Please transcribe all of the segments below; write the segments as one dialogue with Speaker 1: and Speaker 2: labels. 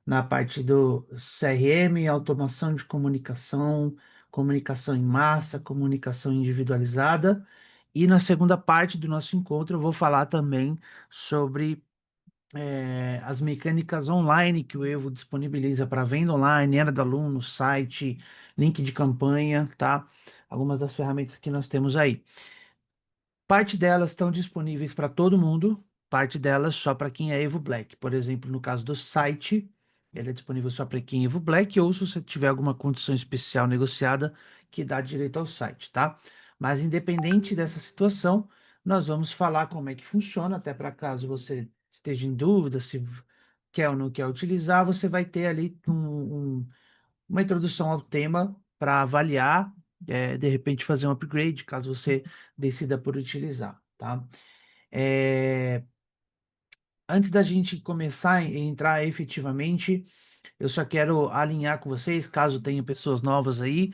Speaker 1: na parte do CRM, automação de comunicação, comunicação em massa, comunicação individualizada. E na segunda parte do nosso encontro, eu vou falar também sobre as mecânicas online que o Evo disponibiliza para venda online, era do aluno, site, link de campanha, tá? Algumas das ferramentas que nós temos aí. Parte delas estão disponíveis para todo mundo, parte delas só para quem é Evo Black. Por exemplo, no caso do site, ele é disponível só para quem é Evo Black, ou se você tiver alguma condição especial negociada que dá direito ao site, tá? Mas independente dessa situação, nós vamos falar como é que funciona, até para caso você esteja em dúvida se quer ou não quer utilizar, você vai ter ali uma introdução ao tema para avaliar, de repente fazer um upgrade, caso você decida por utilizar, tá? É, Antes da gente começar a entrar efetivamente, eu só quero alinhar com vocês, caso tenha pessoas novas aí.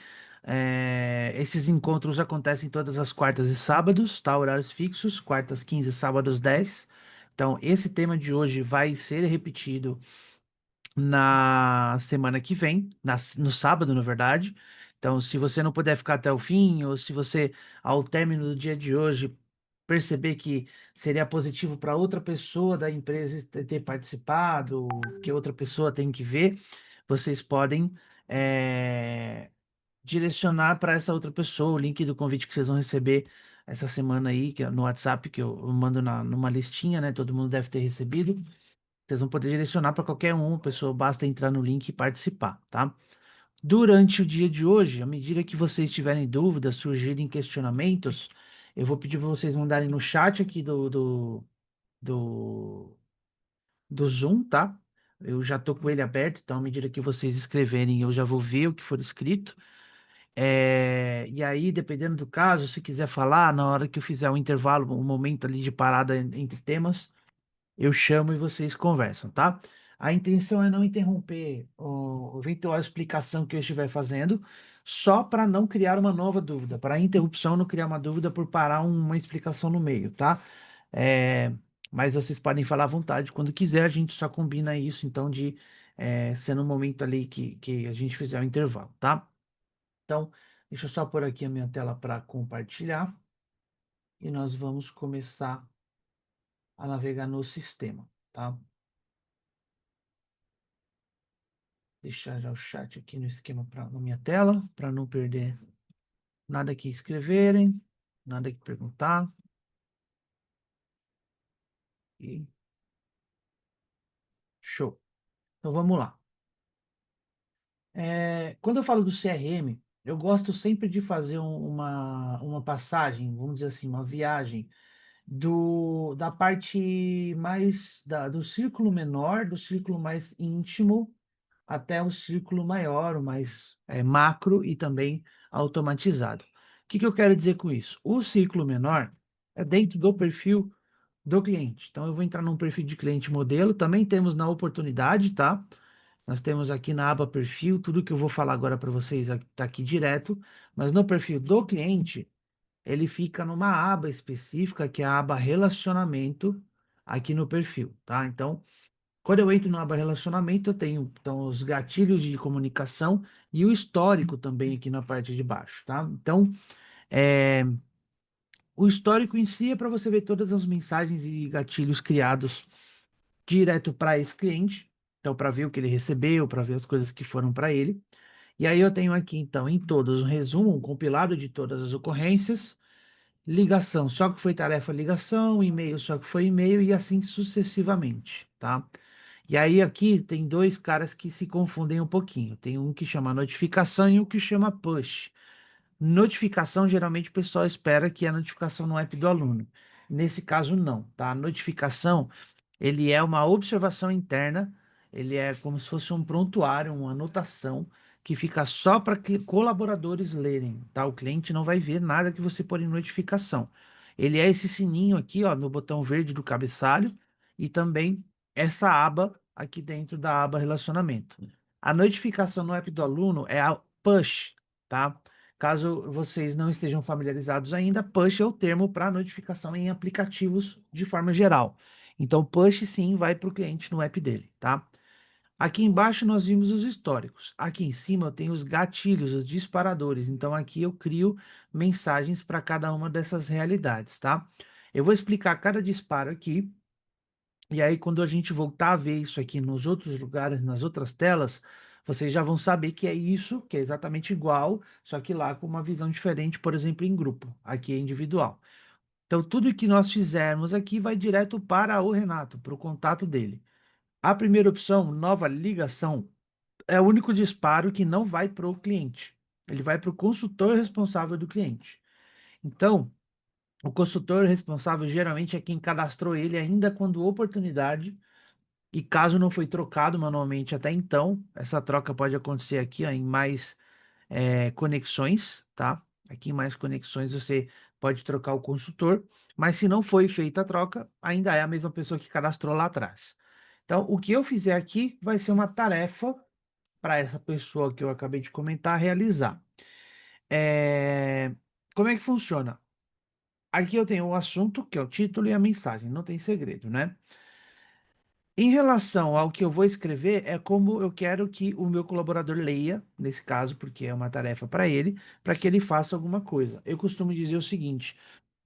Speaker 1: Esses encontros acontecem todas as quartas e sábados, tá? Horários fixos, quartas 15, sábados 10. Então, esse tema de hoje vai ser repetido na semana que vem, no sábado, na verdade. Então, se você não puder ficar até o fim, ou se você, ao término do dia de hoje, perceber que seria positivo para outra pessoa da empresa ter participado, que outra pessoa tem que ver, vocês podem direcionar para essa outra pessoa o link do convite que vocês vão receber essa semana aí, que é no WhatsApp, que eu mando numa listinha, né? Todo mundo deve ter recebido. Vocês vão poder direcionar para qualquer um, pessoa, basta entrar no link e participar, tá? Durante o dia de hoje, à medida que vocês tiverem dúvidas, surgirem questionamentos, eu vou pedir para vocês mandarem no chat aqui do, do Zoom, tá? Eu já tô com ele aberto, então à medida que vocês escreverem, eu já vou ver o que for escrito. E aí, dependendo do caso, se quiser falar, na hora que eu fizer um intervalo, um momento ali de parada entre temas, eu chamo e vocês conversam, tá? A intenção é não interromper a eventual explicação que eu estiver fazendo, só para não criar uma nova dúvida, para a interrupção não criar uma dúvida por parar uma explicação no meio, tá? É, mas vocês podem falar à vontade quando quiser, a gente só combina isso, então, de ser no momento ali que a gente fizer o intervalo, tá? Então, deixa eu só pôr aqui a minha tela para compartilhar e nós vamos começar a navegar no sistema, tá? Deixar já o chat aqui no esquema na minha tela, para não perder nada que escreverem, nada que perguntar. E show. Então vamos lá. Quando eu falo do CRM, eu gosto sempre de fazer uma passagem, vamos dizer assim, uma viagem da parte mais do círculo menor, do círculo mais íntimo, até o círculo maior, o mais macro e também automatizado. O que que eu quero dizer com isso? O círculo menor é dentro do perfil do cliente. Então, eu vou entrar num perfil de cliente modelo. Também temos na oportunidade, tá? Nós temos aqui na aba perfil, tudo que eu vou falar agora para vocês está aqui direto, mas no perfil do cliente, ele fica numa aba específica, que é a aba relacionamento, aqui no perfil, tá? Então, quando eu entro na aba relacionamento, eu tenho então, os gatilhos de comunicação e o histórico também aqui na parte de baixo, tá? Então, é, o histórico em si é para você ver todas as mensagens e gatilhos criados direto para esse cliente, então para ver o que ele recebeu, para ver as coisas que foram para ele. E aí eu tenho aqui então em todos um resumo, um compilado de todas as ocorrências, ligação, só que foi tarefa ligação, e-mail, só que foi e-mail e assim sucessivamente, tá? E aí aqui tem dois caras que se confundem um pouquinho. Tem um que chama notificação e um que chama push. Notificação, geralmente o pessoal espera que a notificação no app do aluno. Nesse caso, não, tá? A notificação, ele é uma observação interna, ele é como se fosse um prontuário, uma anotação que fica só para colaboradores lerem, tá? O cliente não vai ver nada que você pôr em notificação. Ele é esse sininho aqui, ó, no botão verde do cabeçalho e também essa aba aqui dentro da aba relacionamento. A notificação no app do aluno é a push, tá? Caso vocês não estejam familiarizados ainda, push é o termo para notificação em aplicativos de forma geral. Então, push sim vai para o cliente no app dele, tá? Aqui embaixo nós vimos os históricos. Aqui em cima eu tenho os gatilhos, os disparadores. Então aqui eu crio mensagens para cada uma dessas realidades, tá? Eu vou explicar cada disparo aqui. E aí, quando a gente voltar a ver isso aqui nos outros lugares, nas outras telas, vocês já vão saber que é isso, que é exatamente igual, só que lá com uma visão diferente, por exemplo, em grupo. Aqui é individual. Então, tudo que nós fizermos aqui vai direto para o Renato, para o contato dele. A primeira opção, nova ligação, é o único disparo que não vai para o cliente. Ele vai para o consultor responsável do cliente. Então, o consultor responsável geralmente é quem cadastrou ele ainda quando oportunidade. E caso não foi trocado manualmente até então, essa troca pode acontecer aqui, ó, em mais conexões, tá? Aqui em mais conexões você pode trocar o consultor, mas se não foi feita a troca, ainda é a mesma pessoa que cadastrou lá atrás. Então, o que eu fizer aqui vai ser uma tarefa para essa pessoa que eu acabei de comentar realizar. É, Como é que funciona? Aqui eu tenho o assunto, que é o título e a mensagem, não tem segredo, né? Em relação ao que eu vou escrever, é como eu quero que o meu colaborador leia, nesse caso, porque é uma tarefa para que ele faça alguma coisa. Eu costumo dizer o seguinte: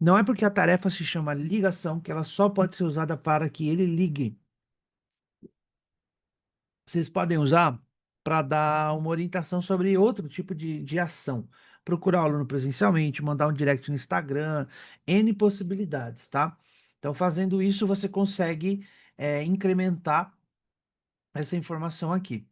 Speaker 1: não é porque a tarefa se chama ligação que ela só pode ser usada para que ele ligue. Vocês podem usar para dar uma orientação sobre outro tipo de ação. Procurar o aluno presencialmente, mandar um direct no Instagram, N possibilidades, tá? Então, fazendo isso, você consegue incrementar essa informação aqui.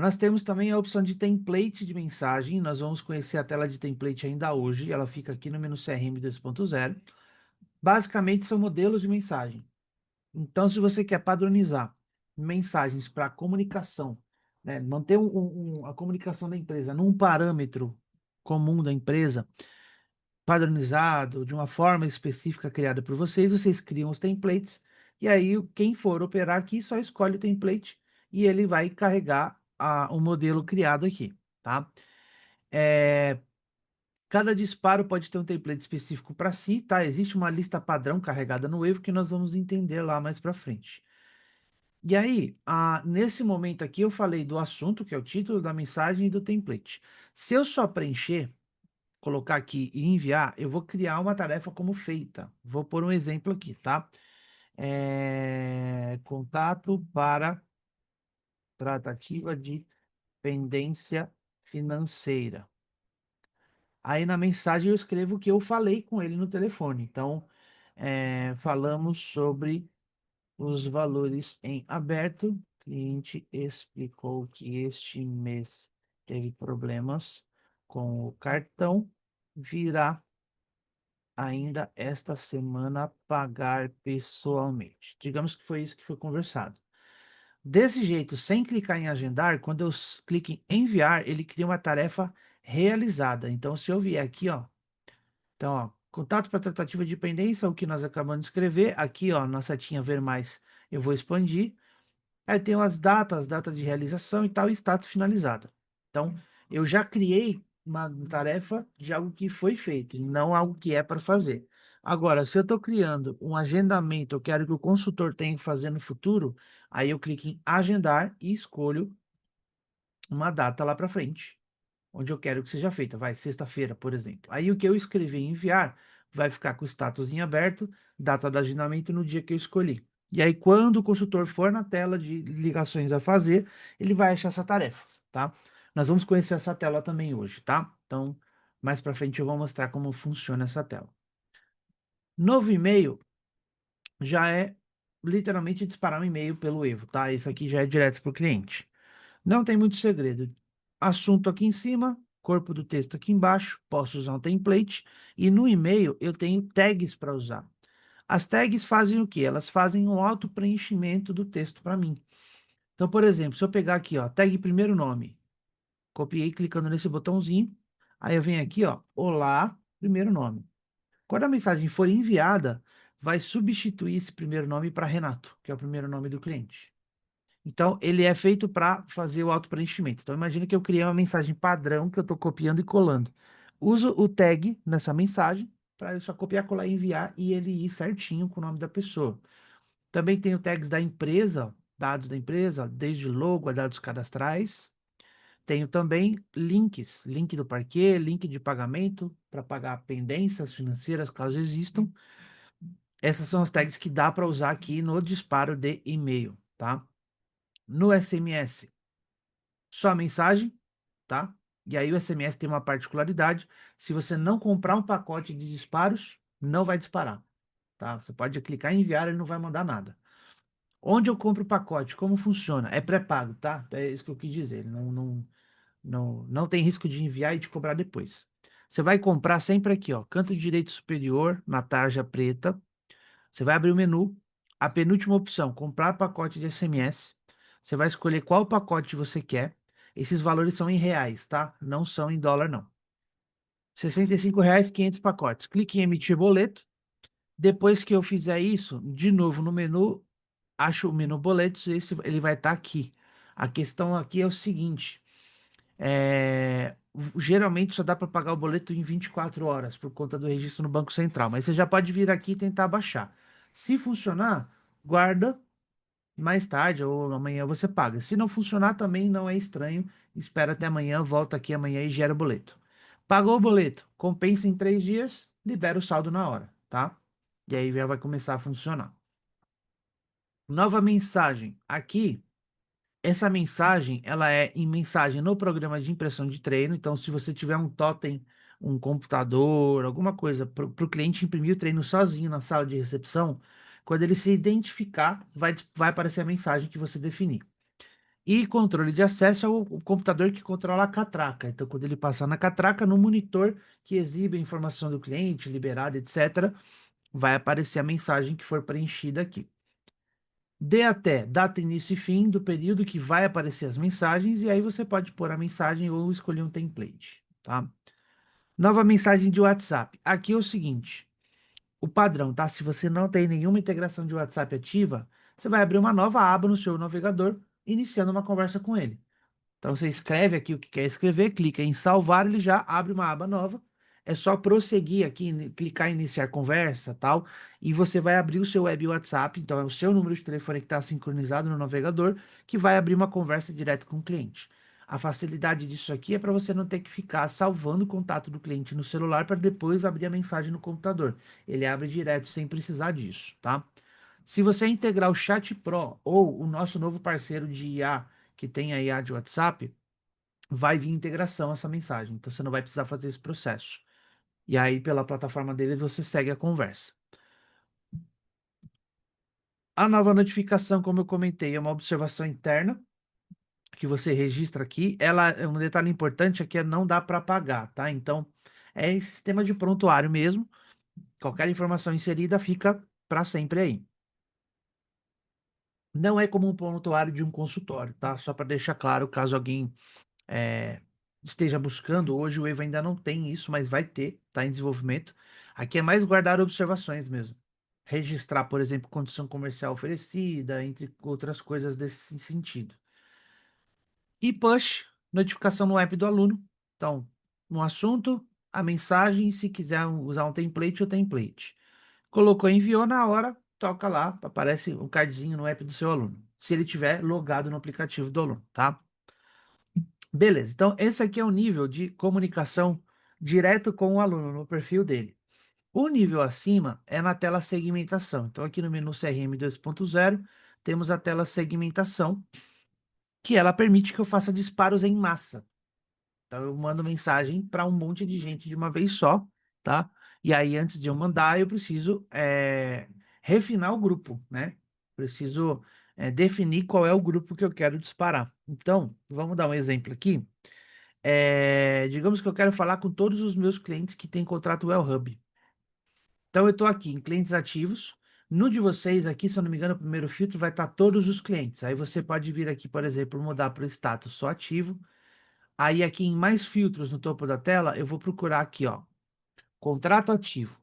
Speaker 1: Nós temos também a opção de template de mensagem. Nós vamos conhecer a tela de template ainda hoje. Ela fica aqui no menu CRM 2.0. Basicamente, são modelos de mensagem. Então, se você quer padronizar mensagens para comunicação, né, manter a comunicação da empresa num parâmetro comum da empresa, padronizado, de uma forma específica criada por vocês, vocês criam os templates, e aí quem for operar aqui só escolhe o template e ele vai carregar o modelo criado aqui, tá? É, Cada disparo pode ter um template específico para si, tá? Existe uma lista padrão carregada no Evo que nós vamos entender lá mais para frente. E aí, nesse momento aqui, eu falei do assunto, que é o título da mensagem e do template. Se eu só preencher, colocar aqui e enviar, eu vou criar uma tarefa como feita. Vou pôr um exemplo aqui, tá? Contato para tratativa de pendência financeira. Aí na mensagem eu escrevo o que eu falei com ele no telefone. Então, falamos sobre os valores em aberto. O cliente explicou que este mês teve problemas com o cartão. Virá ainda esta semana pagar pessoalmente. Digamos que foi isso que foi conversado. Desse jeito, sem clicar em agendar, quando eu clico em enviar, ele cria uma tarefa realizada. Então, se eu vier aqui, ó, então, ó, contato para tratativa de pendência, o que nós acabamos de escrever, aqui, ó, na setinha ver mais, eu vou expandir. Aí tem as datas, data de realização e tal, e status finalizada. Então, eu já criei uma tarefa de algo que foi feito, e não algo que é para fazer. Agora, se eu estou criando um agendamento, eu quero que o consultor tenha que fazer no futuro, aí eu clico em agendar e escolho uma data lá para frente onde eu quero que seja feita. Vai, sexta-feira, por exemplo. Aí o que eu escrevi em enviar vai ficar com o status em aberto, data do agendamento no dia que eu escolhi. E aí, quando o consultor for na tela de ligações a fazer, ele vai achar essa tarefa, tá? Nós vamos conhecer essa tela também hoje, tá? Então, mais para frente eu vou mostrar como funciona essa tela. Novo e-mail já é literalmente disparar um e-mail pelo Evo, tá? Esse aqui já é direto para o cliente. Não tem muito segredo. Assunto aqui em cima, corpo do texto aqui embaixo, posso usar um template e no e-mail eu tenho tags para usar. As tags fazem o quê? Elas fazem um auto-preenchimento do texto para mim. Então, por exemplo, se eu pegar aqui, ó, tag primeiro nome, copiei clicando nesse botãozinho, aí eu venho aqui, ó, olá, primeiro nome. Quando a mensagem for enviada, vai substituir esse primeiro nome para Renato, que é o primeiro nome do cliente. Então, ele é feito para fazer o auto-preenchimento. Então, imagina que eu criei uma mensagem padrão que eu estou copiando e colando. Uso o tag nessa mensagem para eu só copiar, colar e enviar e ele ir certinho com o nome da pessoa. Também tenho tags da empresa. dados da empresa, desde logo a dados cadastrais. Tenho também links, link do parquet, link de pagamento para pagar pendências financeiras, caso existam. Essas são as tags que dá para usar aqui no disparo de e-mail, tá? No SMS, só a mensagem, tá? E aí o SMS tem uma particularidade, se você não comprar um pacote de disparos, não vai disparar, tá? Você pode clicar em enviar, ele não vai mandar nada. Onde eu compro o pacote? Como funciona? É pré-pago, tá? É isso que eu quis dizer. Não tem risco de enviar e de cobrar depois. Você vai comprar sempre aqui, ó, canto direito superior, na tarja preta. Você vai abrir o menu, a penúltima opção, comprar pacote de SMS. Você vai escolher qual pacote você quer. Esses valores são em reais, tá? Não são em dólar, não. R$ 65, 500 pacotes. Clique em emitir boleto. Depois que eu fizer isso, de novo no menu, acho o menu boletos, ele vai estar aqui. A questão aqui é o seguinte, geralmente só dá para pagar o boleto em 24 horas por conta do registro no Banco Central, mas você já pode vir aqui e tentar baixar. Se funcionar, guarda, mais tarde ou amanhã você paga. Se não funcionar, também não é estranho, espera até amanhã, volta aqui amanhã e gera o boleto. Pagou o boleto, compensa em 3 dias, libera o saldo na hora, tá? E aí já vai começar a funcionar. Nova mensagem. Aqui, essa mensagem, ela é em mensagem no programa de impressão de treino. Então, se você tiver um totem, um computador, alguma coisa para o cliente imprimir o treino sozinho na sala de recepção, quando ele se identificar, vai aparecer a mensagem que você definir. E controle de acesso é o computador que controla a catraca. Então, quando ele passar na catraca, no monitor que exibe a informação do cliente, liberado, etc., vai aparecer a mensagem que for preenchida aqui. Dê até data, início e fim do período que vai aparecer as mensagens, e aí você pode pôr a mensagem ou escolher um template, tá? Nova mensagem de WhatsApp. Aqui é o seguinte, o padrão, tá? Se você não tem nenhuma integração de WhatsApp ativa, você vai abrir uma nova aba no seu navegador, iniciando uma conversa com ele. Então você escreve aqui o que quer escrever, clica em salvar, ele já abre uma aba nova. É só prosseguir aqui, clicar em iniciar conversa, tal, e você vai abrir o seu web WhatsApp, então é o seu número de telefone que está sincronizado no navegador, que vai abrir uma conversa direto com o cliente. A facilidade disso aqui é para você não ter que ficar salvando o contato do cliente no celular para depois abrir a mensagem no computador. Ele abre direto sem precisar disso, tá? Se você integrar o Chat Pro ou o nosso novo parceiro de IA, que tem a IA de WhatsApp, vai vir integração essa mensagem. Então você não vai precisar fazer esse processo. E aí, pela plataforma deles, você segue a conversa. A nova notificação, como eu comentei, é uma observação interna que você registra aqui. Ela, um detalhe importante é que não dá para apagar, tá? Então, é em sistema de prontuário mesmo. Qualquer informação inserida fica para sempre aí. Não é como um prontuário de um consultório, tá? Só para deixar claro, caso alguém é, esteja buscando. Hoje o Evo ainda não tem isso, mas vai ter, está em desenvolvimento. Aqui é mais guardar observações mesmo. Registrar, por exemplo, condição comercial oferecida, entre outras coisas desse sentido. E push, notificação no app do aluno. Então, no assunto, a mensagem, se quiser usar um template, o template. Colocou, enviou na hora, toca lá, aparece um cardzinho no app do seu aluno. Se ele tiver logado no aplicativo do aluno, tá? Beleza, então esse aqui é o nível de comunicação direto com o aluno, no perfil dele. O nível acima é na tela segmentação. Então, aqui no menu CRM 2.0, temos a tela segmentação, que ela permite que eu faça disparos em massa. Então, eu mando mensagem para um monte de gente de uma vez só, tá? E aí, antes de eu mandar, eu preciso refinar o grupo, né? Preciso definir qual é o grupo que eu quero disparar. Então, vamos dar um exemplo aqui. Digamos que eu quero falar com todos os meus clientes que têm contrato Wellhub. Então, eu estou aqui em clientes ativos. No de vocês aqui, se eu não me engano, o primeiro filtro vai estar todos os clientes. Aí você pode vir aqui, por exemplo, mudar para o status só ativo. Aí aqui em mais filtros no topo da tela, eu vou procurar aqui, ó, contrato ativo.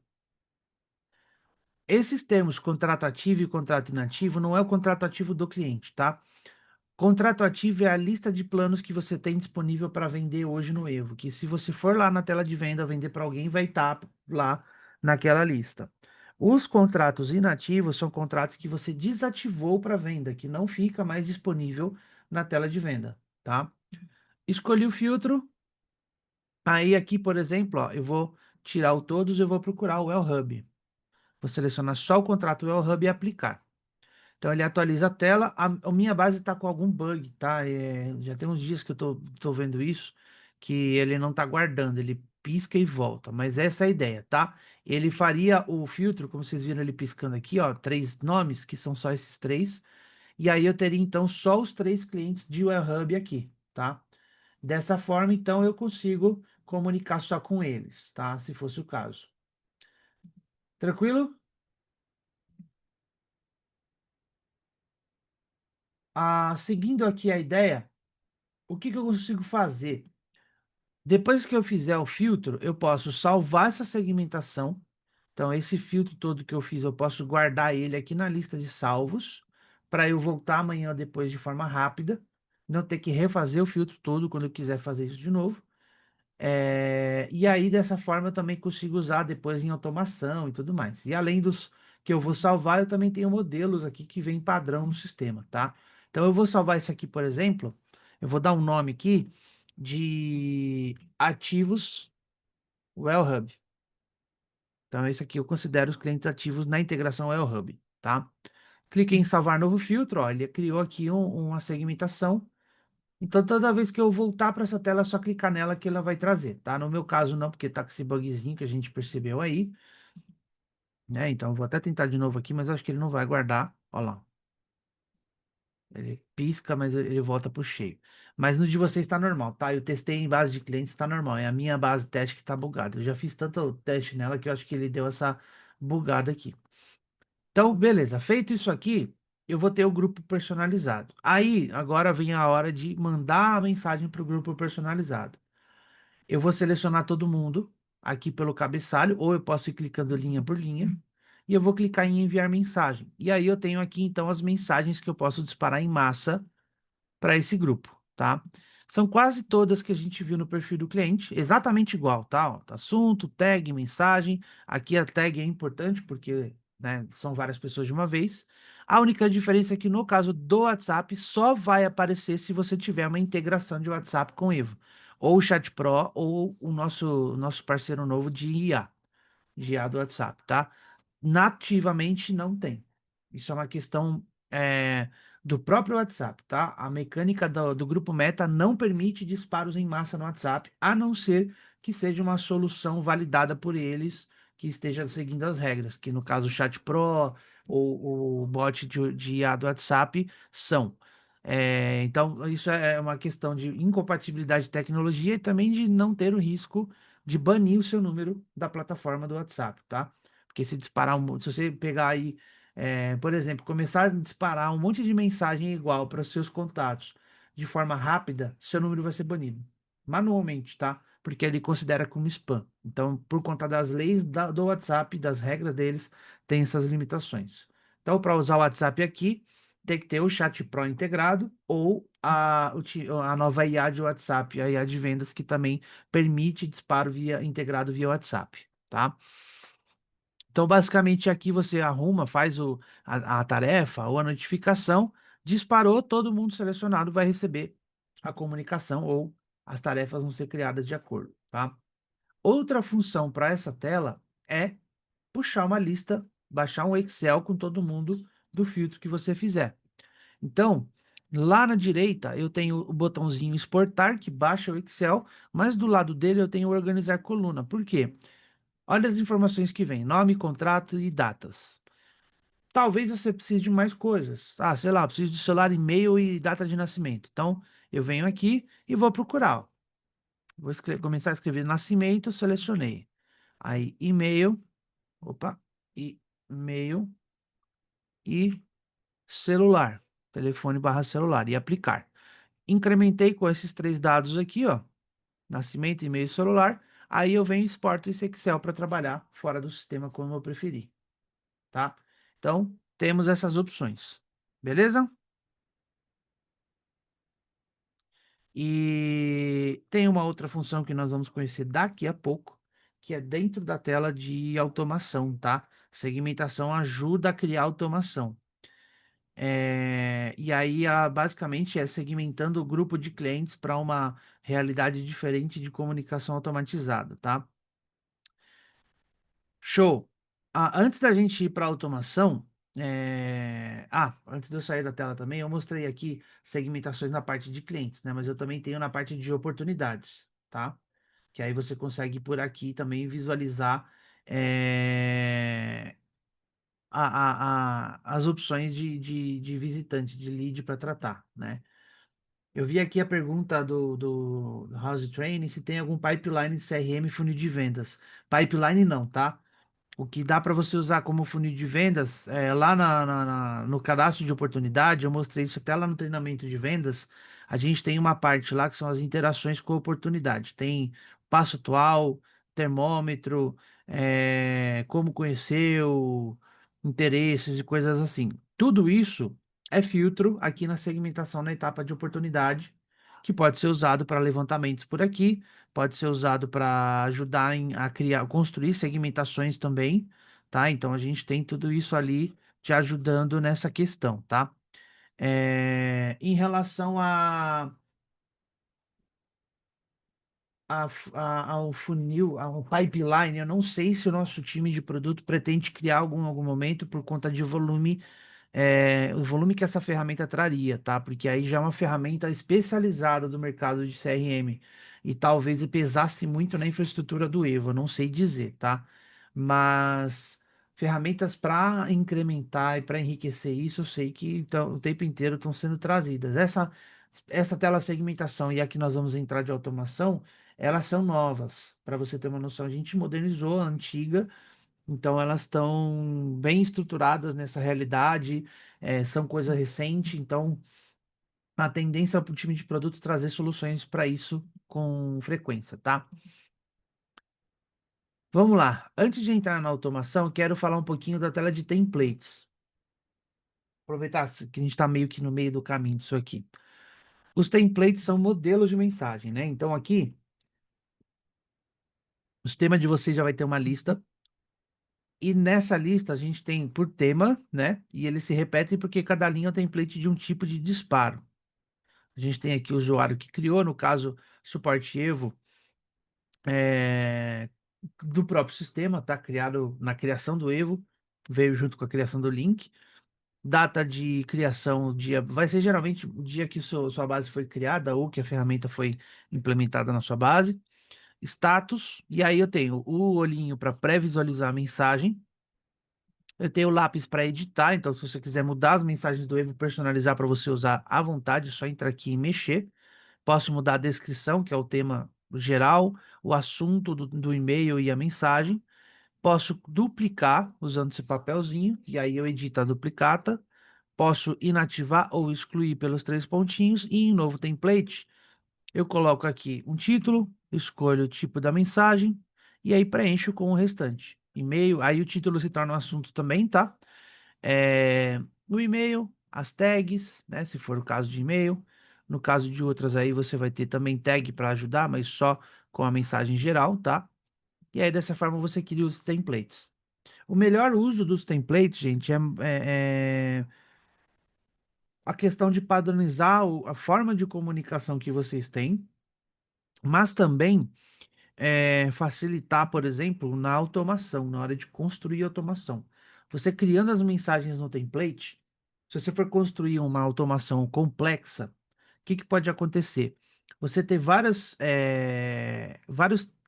Speaker 1: Esses termos contrato ativo e contrato inativo não é o contrato ativo do cliente, tá? Contrato ativo é a lista de planos que você tem disponível para vender hoje no Evo, que se você for lá na tela de venda vender para alguém, vai estar lá naquela lista. Os contratos inativos são contratos que você desativou para venda, que não fica mais disponível na tela de venda, tá? Escolhi o filtro. Aí aqui, por exemplo, ó, eu vou tirar o todos, eu vou procurar o Hub. Vou selecionar só o contrato Hub e aplicar. Então ele atualiza a tela. A minha base está com algum bug, tá? Já tem uns dias que eu tô vendo isso, que ele não tá guardando, ele pisca e volta. Mas essa é a ideia, tá? Ele faria o filtro, como vocês viram ele piscando aqui, ó, três nomes, que são só esses três. E aí eu teria então só os três clientes de Hub aqui, tá? Dessa forma, então, eu consigo comunicar só com eles, tá? Se fosse o caso. Tranquilo? Seguindo aqui a ideia, o que que eu consigo fazer? Depois que eu fizer o filtro, eu posso salvar essa segmentação. Então, esse filtro todo que eu fiz, eu posso guardar ele aqui na lista de salvos, para eu voltar amanhã ou depois de forma rápida, não ter que refazer o filtro todo quando eu quiser fazer isso de novo. E aí, dessa forma, eu também consigo usar depois em automação e tudo mais. E além dos que eu vou salvar, eu também tenho modelos aqui que vem padrão no sistema, tá? Então, eu vou salvar esse aqui, por exemplo. Eu vou dar um nome aqui de ativos Well Hub. Então, esse aqui eu considero os clientes ativos na integração Well Hub, tá? Cliquei em salvar novo filtro, ó, ele criou aqui uma segmentação. Então, toda vez que eu voltar para essa tela, é só clicar nela que ela vai trazer, tá? No meu caso, não, porque tá com esse bugzinho que a gente percebeu aí, né? Então, eu vou até tentar de novo aqui, mas eu acho que ele não vai guardar. Olha lá. Ele pisca, mas ele volta pro cheio. Mas no de vocês está normal, tá? Eu testei em base de clientes, está normal. É a minha base teste que está bugada. Eu já fiz tanto teste nela que eu acho que ele deu essa bugada aqui. Então, beleza. Feito isso aqui, eu vou ter o grupo personalizado. Aí, agora vem a hora de mandar a mensagem para o grupo personalizado. Eu vou selecionar todo mundo aqui pelo cabeçalho, ou eu posso ir clicando linha por linha, e eu vou clicar em enviar mensagem. E aí eu tenho aqui então as mensagens que eu posso disparar em massa para esse grupo, tá? São quase todas que a gente viu no perfil do cliente, exatamente igual, tá? Ó, tá assunto, tag, mensagem. Aqui a tag é importante porque, né, são várias pessoas de uma vez. A única diferença é que no caso do WhatsApp só vai aparecer se você tiver uma integração de WhatsApp com o Evo, ou o Chat Pro ou o nosso parceiro novo de IA, do WhatsApp, tá? Nativamente não tem. Isso é uma questão do próprio WhatsApp, tá? A mecânica do grupo Meta não permite disparos em massa no WhatsApp, a não ser que seja uma solução validada por eles, que esteja seguindo as regras, que no caso o Chat Pro ou o bot de IA do WhatsApp são. Então, isso é uma questão de incompatibilidade de tecnologia e também de não ter o risco de banir o seu número da plataforma do WhatsApp, tá? Porque se disparar, se você pegar aí, por exemplo, começar a disparar um monte de mensagem igual para os seus contatos de forma rápida, seu número vai ser banido. Manualmente, tá? Porque ele considera como spam. Então, por conta das leis do WhatsApp, das regras deles, tem essas limitações. Então, para usar o WhatsApp aqui, tem que ter o Chat Pro integrado ou a nova IA de WhatsApp, a IA de vendas, que também permite disparo integrado via WhatsApp, tá? Então, basicamente, aqui você arruma, faz a tarefa ou a notificação, disparou, todo mundo selecionado vai receber a comunicação ou as tarefas vão ser criadas de acordo, tá? Outra função para essa tela é puxar uma lista, baixar um Excel com todo mundo do filtro que você fizer. Então, lá na direita eu tenho o botãozinho exportar, que baixa o Excel, mas do lado dele eu tenho organizar coluna. Por quê? Olha as informações que vem: nome, contrato e datas. Talvez você precise de mais coisas. Ah, sei lá, eu preciso de celular, e-mail e data de nascimento. Então, eu venho aqui e vou procurar. Ó. Vou começar a escrever nascimento, selecionei. Aí, e-mail, opa, e-mail e celular. Telefone barra celular e aplicar. Incrementei com esses três dados aqui, ó. Nascimento, e-mail e celular. Aí eu venho e exporto esse Excel para trabalhar fora do sistema como eu preferir. Tá? Então, temos essas opções. Beleza? E tem uma outra função que nós vamos conhecer daqui a pouco, que é dentro da tela de automação, tá? Segmentação ajuda a criar automação. E aí, ela basicamente é segmentando o grupo de clientes para uma realidade diferente de comunicação automatizada, tá? Show! Antes da gente ir para automação, antes de eu sair da tela também, eu mostrei aqui segmentações na parte de clientes, né? Mas eu também tenho na parte de oportunidades, tá? Que aí você consegue por aqui também visualizar é, as opções de visitante, de lead para tratar, né? Eu vi aqui a pergunta do House Training se tem algum pipeline de CRM e funil de vendas. Pipeline não, tá? O que dá para você usar como funil de vendas, lá no cadastro de oportunidade, eu mostrei isso até lá no treinamento de vendas. A gente tem uma parte lá que são as interações com a oportunidade. Tem passo atual, termômetro, como conheceu, interesses e coisas assim. Tudo isso é filtro aqui na segmentação na etapa de oportunidade, que pode ser usado para levantamentos por aqui, pode ser usado para ajudar a criar, construir segmentações também, tá? Então a gente tem tudo isso ali te ajudando nessa questão, tá? Em relação ao funil, ao pipeline, eu não sei se o nosso time de produto pretende criar algum momento por conta de volume, o volume que essa ferramenta traria, tá? Porque aí já é uma ferramenta especializada do mercado de CRM e talvez pesasse muito na infraestrutura do Evo, eu não sei dizer, tá? Mas ferramentas para incrementar e para enriquecer isso, eu sei que o tempo inteiro estão sendo trazidas. Essa tela segmentação e a que nós vamos entrar de automação, elas são novas. Para você ter uma noção, a gente modernizou a antiga, então elas estão bem estruturadas nessa realidade, são coisa recente, então a tendência é para o time de produto trazer soluções para isso com frequência, tá? Vamos lá. Antes de entrar na automação, quero falar um pouquinho da tela de templates. Aproveitar que a gente está meio que no meio do caminho disso aqui. Os templates são modelos de mensagem, né? Então aqui, o sistema de vocês já vai ter uma lista. E nessa lista a gente tem por tema, né? E eles se repetem porque cada linha é um template de um tipo de disparo. A gente tem aqui o usuário que criou, no caso, suporte Evo, é, do próprio sistema, tá? Criado na criação do Evo, veio junto com a criação do link. Data de criação, o dia, vai ser geralmente o dia que sua base foi criada ou que a ferramenta foi implementada na sua base. Status, e aí eu tenho o olhinho para pré-visualizar a mensagem. Eu tenho o lápis para editar, então se você quiser mudar as mensagens do Evo, personalizar para você usar à vontade, é só entrar aqui e mexer. Posso mudar a descrição, que é o tema geral, o assunto do e-mail e a mensagem. Posso duplicar usando esse papelzinho, e aí eu edito a duplicata. Posso inativar ou excluir pelos três pontinhos, e em novo template, eu coloco aqui um título, escolho o tipo da mensagem, e aí preencho com o restante. E-mail, aí o título se torna um assunto também, tá? No e-mail, as tags, né? Se for o caso de e-mail. No caso de outras aí, você vai ter também tag para ajudar, mas só com a mensagem geral, tá? E aí, dessa forma, você cria os templates. O melhor uso dos templates, gente, é a questão de padronizar a forma de comunicação que vocês têm, mas também facilitar, por exemplo, na automação, na hora de construir automação. Você criando as mensagens no template, se você for construir uma automação complexa, o que pode acontecer? Você ter várias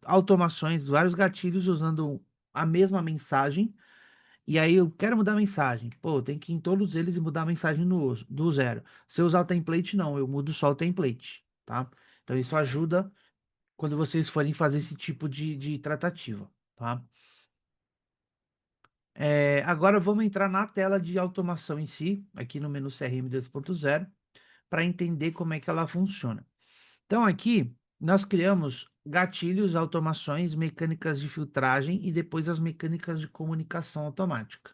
Speaker 1: automações, vários gatilhos usando a mesma mensagem, e aí eu quero mudar a mensagem. Pô, tem que ir em todos eles e mudar a mensagem do zero. Se eu usar o template, não, eu mudo só o template, tá? Então isso ajuda quando vocês forem fazer esse tipo de tratativa, tá? Agora vamos entrar na tela de automação em si, aqui no menu CRM 2.0, para entender como é que ela funciona. Então aqui nós criamos gatilhos, automações, mecânicas de filtragem e depois as mecânicas de comunicação automática.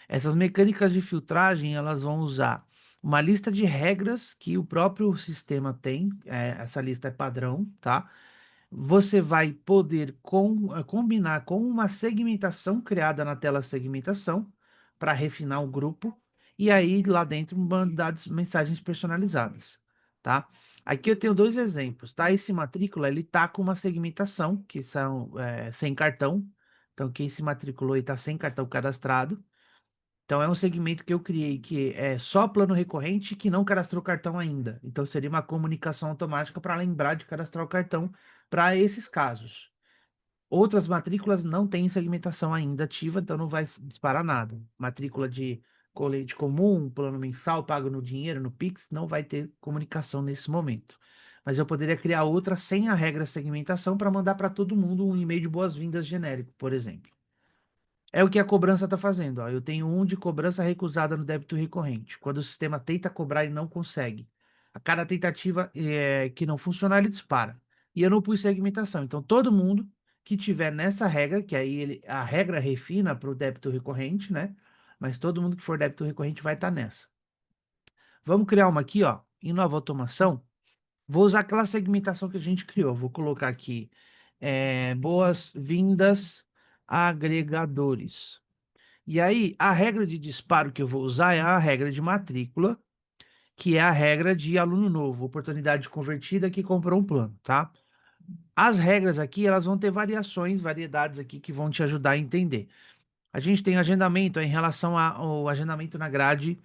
Speaker 1: Essas mecânicas de filtragem, elas vão usar uma lista de regras que o próprio sistema tem, essa lista é padrão, tá? você vai poder combinar com uma segmentação criada na tela segmentação para refinar o grupo e aí lá dentro mandar mensagens personalizadas, tá? Aqui eu tenho dois exemplos, tá? Esse matrícula ele tá com uma segmentação que são sem cartão, então quem se matriculou e está sem cartão cadastrado. Então é um segmento que eu criei que é só plano recorrente que não cadastrou cartão ainda. Então seria uma comunicação automática para lembrar de cadastrar o cartão para esses casos. Outras matrículas não têm segmentação ainda ativa, então não vai disparar nada. Matrícula de colete comum, plano mensal pago no dinheiro, no Pix, não vai ter comunicação nesse momento. Mas eu poderia criar outra sem a regra segmentação para mandar para todo mundo um e-mail de boas-vindas genérico, por exemplo. É o que a cobrança está fazendo. Ó. Eu tenho um de cobrança recusada no débito recorrente. Quando o sistema tenta cobrar e não consegue. A cada tentativa que não funcionar, ele dispara. E eu não pus segmentação. Então, todo mundo que tiver nessa regra, que aí a regra refina para o débito recorrente, né? Mas todo mundo que for débito recorrente vai estar nessa. Vamos criar uma aqui, ó, em nova automação. Vou usar aquela segmentação que a gente criou. Vou colocar aqui boas-vindas agregadores. E aí, a regra de disparo que eu vou usar é a regra de matrícula, que é a regra de aluno novo, oportunidade convertida que comprou um plano, tá? As regras aqui, elas vão ter variações, variedades aqui que vão te ajudar a entender. A gente tem agendamento em relação ao agendamento na grade.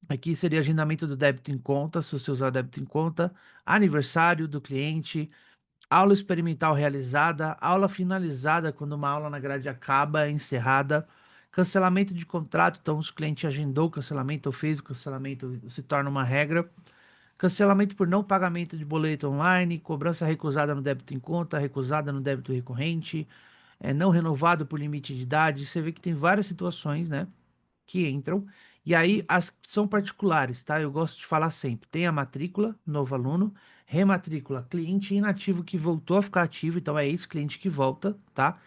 Speaker 1: Aqui seria agendamento do débito em conta, se você usar débito em conta, aniversário do cliente, aula experimental realizada, aula finalizada quando uma aula na grade acaba, encerrada, cancelamento de contrato, então se o cliente agendou o cancelamento ou fez o cancelamento, se torna uma regra. Cancelamento por não pagamento de boleto online, cobrança recusada no débito em conta, recusada no débito recorrente, não renovado por limite de idade. Você vê que tem várias situações, né, que entram. E aí as são particulares, tá? Eu gosto de falar sempre. Tem a matrícula, novo aluno, rematrícula, cliente inativo que voltou a ficar ativo, então é esse cliente que volta, tá?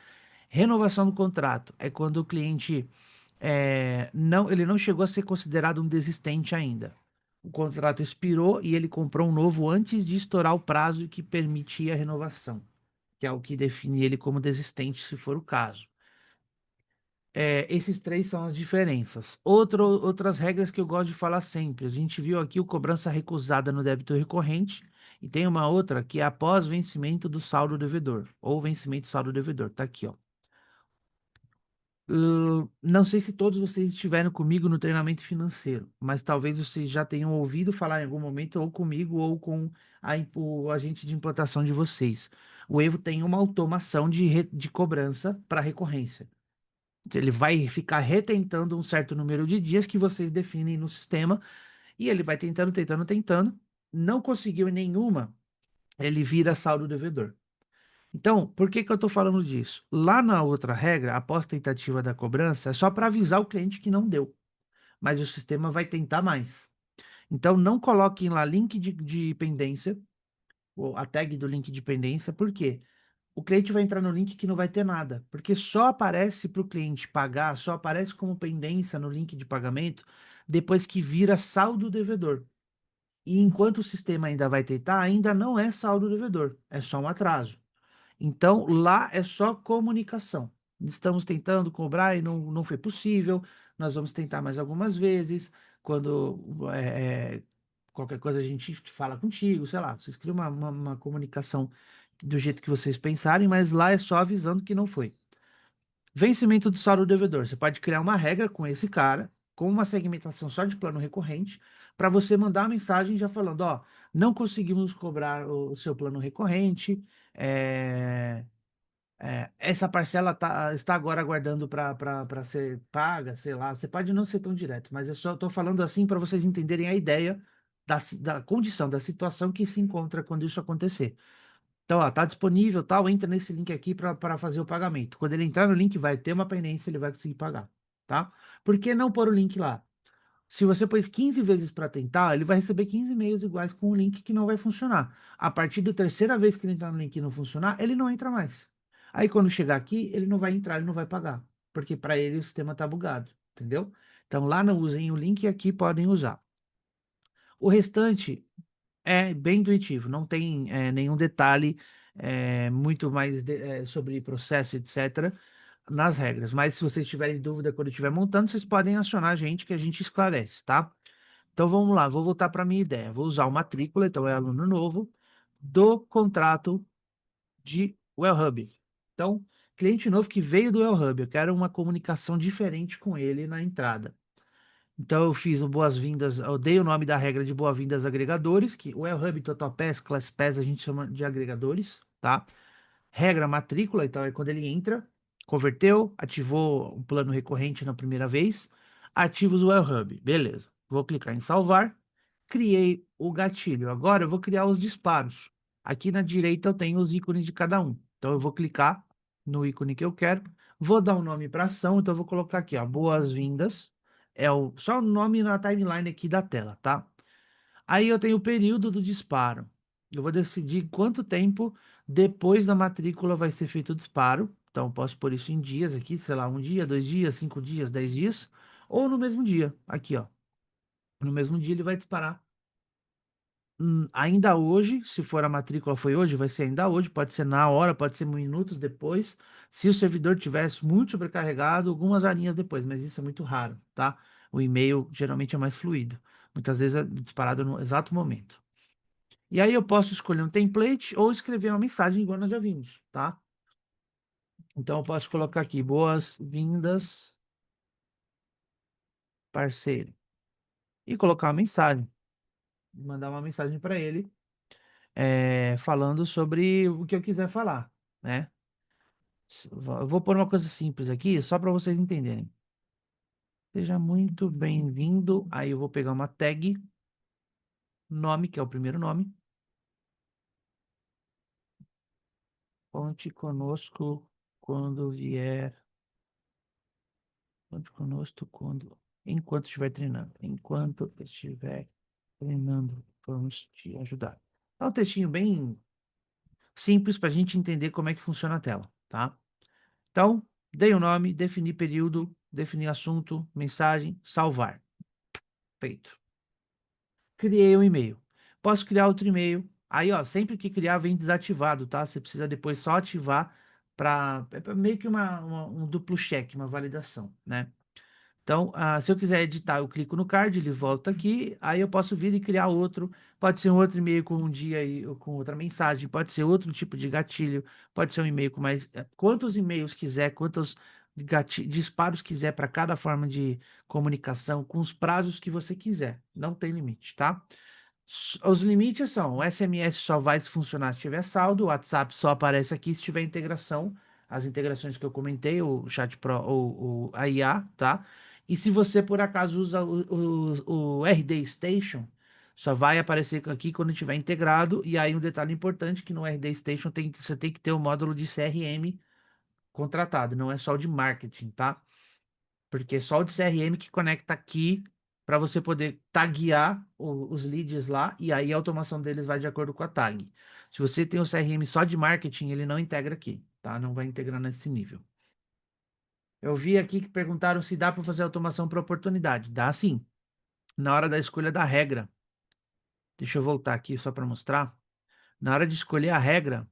Speaker 1: Renovação do contrato é quando o cliente não, ele não chegou a ser considerado um desistente ainda. O contrato expirou e ele comprou um novo antes de estourar o prazo que permitia a renovação, que é o que define ele como desistente, se for o caso. Esses três são as diferenças. Outras regras que eu gosto de falar sempre. A gente viu aqui o cobrança recusada no débito recorrente e tem uma outra que é após vencimento do saldo devedor ou vencimento do saldo devedor. Tá aqui, ó. Não sei se todos vocês estiveram comigo no treinamento financeiro, mas talvez vocês já tenham ouvido falar em algum momento ou comigo ou com o agente de implantação de vocês. O Evo tem uma automação de cobrança para recorrência. Ele vai ficar retentando um certo número de dias que vocês definem no sistema e ele vai tentando, tentando, tentando. Não conseguiu em nenhuma, ele vira saldo devedor. Então, por que que eu estou falando disso? Lá na outra regra, após tentativa da cobrança, é só para avisar o cliente que não deu, mas o sistema vai tentar mais. Então, não coloquem lá link de pendência, ou a tag do link de pendência, por quê? O cliente vai entrar no link que não vai ter nada, porque só aparece para o cliente pagar, só aparece como pendência no link de pagamento depois que vira saldo devedor. E enquanto o sistema ainda vai tentar, ainda não é saldo devedor, é só um atraso. Então lá é só comunicação. Estamos tentando cobrar e não foi possível. Nós vamos tentar mais algumas vezes. Quando qualquer coisa a gente fala contigo, sei lá, vocês criam uma comunicação do jeito que vocês pensarem, mas lá é só avisando que não foi. Vencimento do saldo devedor. Você pode criar uma regra com esse cara, com uma segmentação só de plano recorrente, para você mandar uma mensagem já falando, ó, não conseguimos cobrar o seu plano recorrente, essa parcela está agora aguardando para ser paga, sei lá. Você pode não ser tão direto, mas eu só estou falando assim para vocês entenderem a ideia da condição, da situação que se encontra quando isso acontecer. Então, ó, tá disponível, tal, entra nesse link aqui para fazer o pagamento. Quando ele entrar no link, vai ter uma pendência, ele vai conseguir pagar, tá? Por que não pôr o link lá? Se você pôs 15 vezes para tentar, ele vai receber 15 e-mails iguais com um link que não vai funcionar. A partir da terceira vez que ele entrar no link e não funcionar, ele não entra mais. Aí quando chegar aqui, ele não vai entrar, ele não vai pagar, porque para ele o sistema tá bugado, entendeu? Então lá não usem o link e aqui podem usar. O restante é bem intuitivo, não tem nenhum detalhe muito mais sobre processo, etc., nas regras. Mas se vocês tiverem dúvida quando estiver montando, vocês podem acionar a gente que a gente esclarece, tá? Então vamos lá, vou voltar para a minha ideia. Vou usar o matrícula, então é aluno novo, do contrato de Wellhub. Então, cliente novo que veio do Wellhub, eu quero uma comunicação diferente com ele na entrada. Então eu fiz o boas-vindas, eu dei o nome da regra de boas-vindas agregadores, que o Wellhub, TotalPass, ClassPass a gente chama de agregadores, tá? Regra matrícula, então é quando ele entra, converteu, ativou o plano recorrente na primeira vez, ativa o Wellhub, beleza. Vou clicar em salvar, criei o gatilho. Agora eu vou criar os disparos. Aqui na direita eu tenho os ícones de cada um. Então eu vou clicar no ícone que eu quero, vou dar um nome para ação, então eu vou colocar aqui, ó, boas-vindas. Só o nome na timeline aqui da tela, tá? Aí eu tenho o período do disparo. Eu vou decidir quanto tempo depois da matrícula vai ser feito o disparo. Então, eu posso pôr isso em dias aqui, sei lá, um dia, 2 dias, 5 dias, 10 dias, ou no mesmo dia. Aqui, ó. No mesmo dia ele vai disparar. Ainda hoje, se for a matrícula foi hoje, vai ser ainda hoje, pode ser na hora, pode ser minutos depois. Se o servidor tivesse muito sobrecarregado, algumas horinhas depois, mas isso é muito raro, tá? O e-mail geralmente é mais fluido. Muitas vezes é disparado no exato momento. E aí eu posso escolher um template ou escrever uma mensagem igual nós já vimos, tá? Então eu posso colocar aqui, boas-vindas, parceiro. E colocar uma mensagem. Mandar uma mensagem para ele, falando sobre o que eu quiser falar, né? Eu vou pôr uma coisa simples aqui, só para vocês entenderem. Seja muito bem-vindo. Aí eu vou pegar uma tag, nome, que é o primeiro nome. Conte conosco quando vier. Conte conosco enquanto estiver treinando. Enquanto estiver treinando, vamos te ajudar. É um textinho bem simples para a gente entender como é que funciona a tela, tá? Então, dei o nome, defini período, defini assunto, mensagem, salvar. Feito. Criei um e-mail. Posso criar outro e-mail. Aí, ó, sempre que criar vem desativado, tá? Você precisa depois só ativar para meio que um duplo check, uma validação, né? Então, se eu quiser editar, eu clico no card, ele volta aqui, aí eu posso vir e criar outro. Pode ser um outro e-mail com um dia e com outra mensagem, pode ser outro tipo de gatilho, pode ser um e-mail com mais. Quantos e-mails quiser, quantos disparos quiser para cada forma de comunicação, com os prazos que você quiser. Não tem limite, tá? Os limites são: o SMS só vai funcionar se tiver saldo, o WhatsApp só aparece aqui se tiver integração. As integrações que eu comentei, o Chat Pro ou a IA, tá? E se você por acaso usa o RD Station, só vai aparecer aqui quando tiver integrado. E aí um detalhe importante que no RD Station você tem que ter o módulo de CRM contratado, não é só o de marketing, tá? Porque é só o de CRM que conecta aqui para você poder taguear os leads lá e aí a automação deles vai de acordo com a tag. Se você tem o CRM só de marketing, ele não integra aqui, tá? Não vai integrar nesse nível. Eu vi aqui que perguntaram se dá para fazer automação por oportunidade. Dá sim. Na hora da escolha da regra, deixa eu voltar aqui só para mostrar. Na hora de escolher a regra,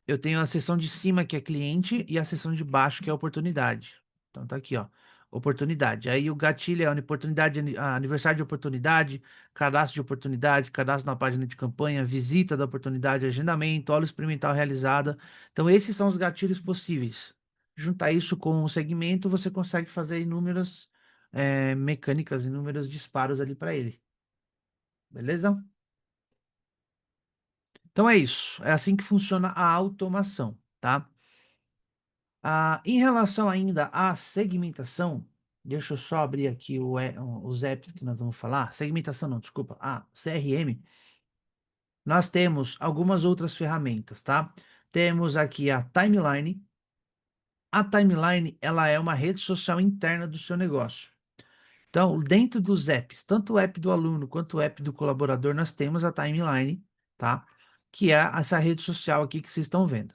Speaker 1: eu tenho a seção de cima que é cliente e a seção de baixo que é oportunidade. Então tá aqui, ó, oportunidade. Aí o gatilho é oportunidade, aniversário de oportunidade, cadastro na página de campanha, visita da oportunidade, agendamento, aula experimental realizada. Então esses são os gatilhos possíveis. Juntar isso com o segmento, você consegue fazer inúmeras mecânicas, inúmeros disparos ali para ele. Beleza? Então é isso. É assim que funciona a automação, tá? Em relação ainda à segmentação, deixa eu só abrir aqui os apps que nós vamos falar. Segmentação não, desculpa. CRM. Nós temos algumas outras ferramentas, tá? Temos aqui a Timeline. A Timeline, ela é uma rede social interna do seu negócio. Então, dentro dos apps, tanto o app do aluno quanto o app do colaborador, nós temos a Timeline, tá? Que é essa rede social aqui que vocês estão vendo.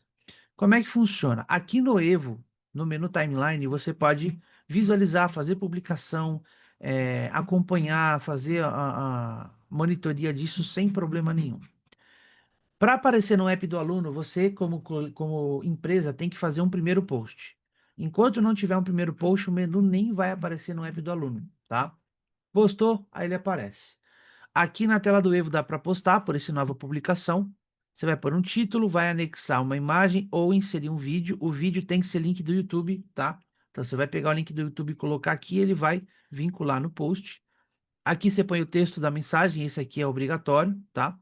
Speaker 1: Como é que funciona? Aqui no Evo, no menu Timeline, você pode visualizar, fazer publicação, acompanhar, fazer a monitoria disso sem problema nenhum. Para aparecer no app do aluno, você, como empresa, tem que fazer um primeiro post. Enquanto não tiver um primeiro post, o menu nem vai aparecer no app do aluno, tá? Postou, aí ele aparece. Aqui na tela do Evo dá para postar por esse nova publicação. Você vai pôr um título, vai anexar uma imagem ou inserir um vídeo. O vídeo tem que ser link do YouTube, tá? Então você vai pegar o link do YouTube e colocar aqui, ele vai vincular no post. Aqui você põe o texto da mensagem, esse aqui é obrigatório, tá?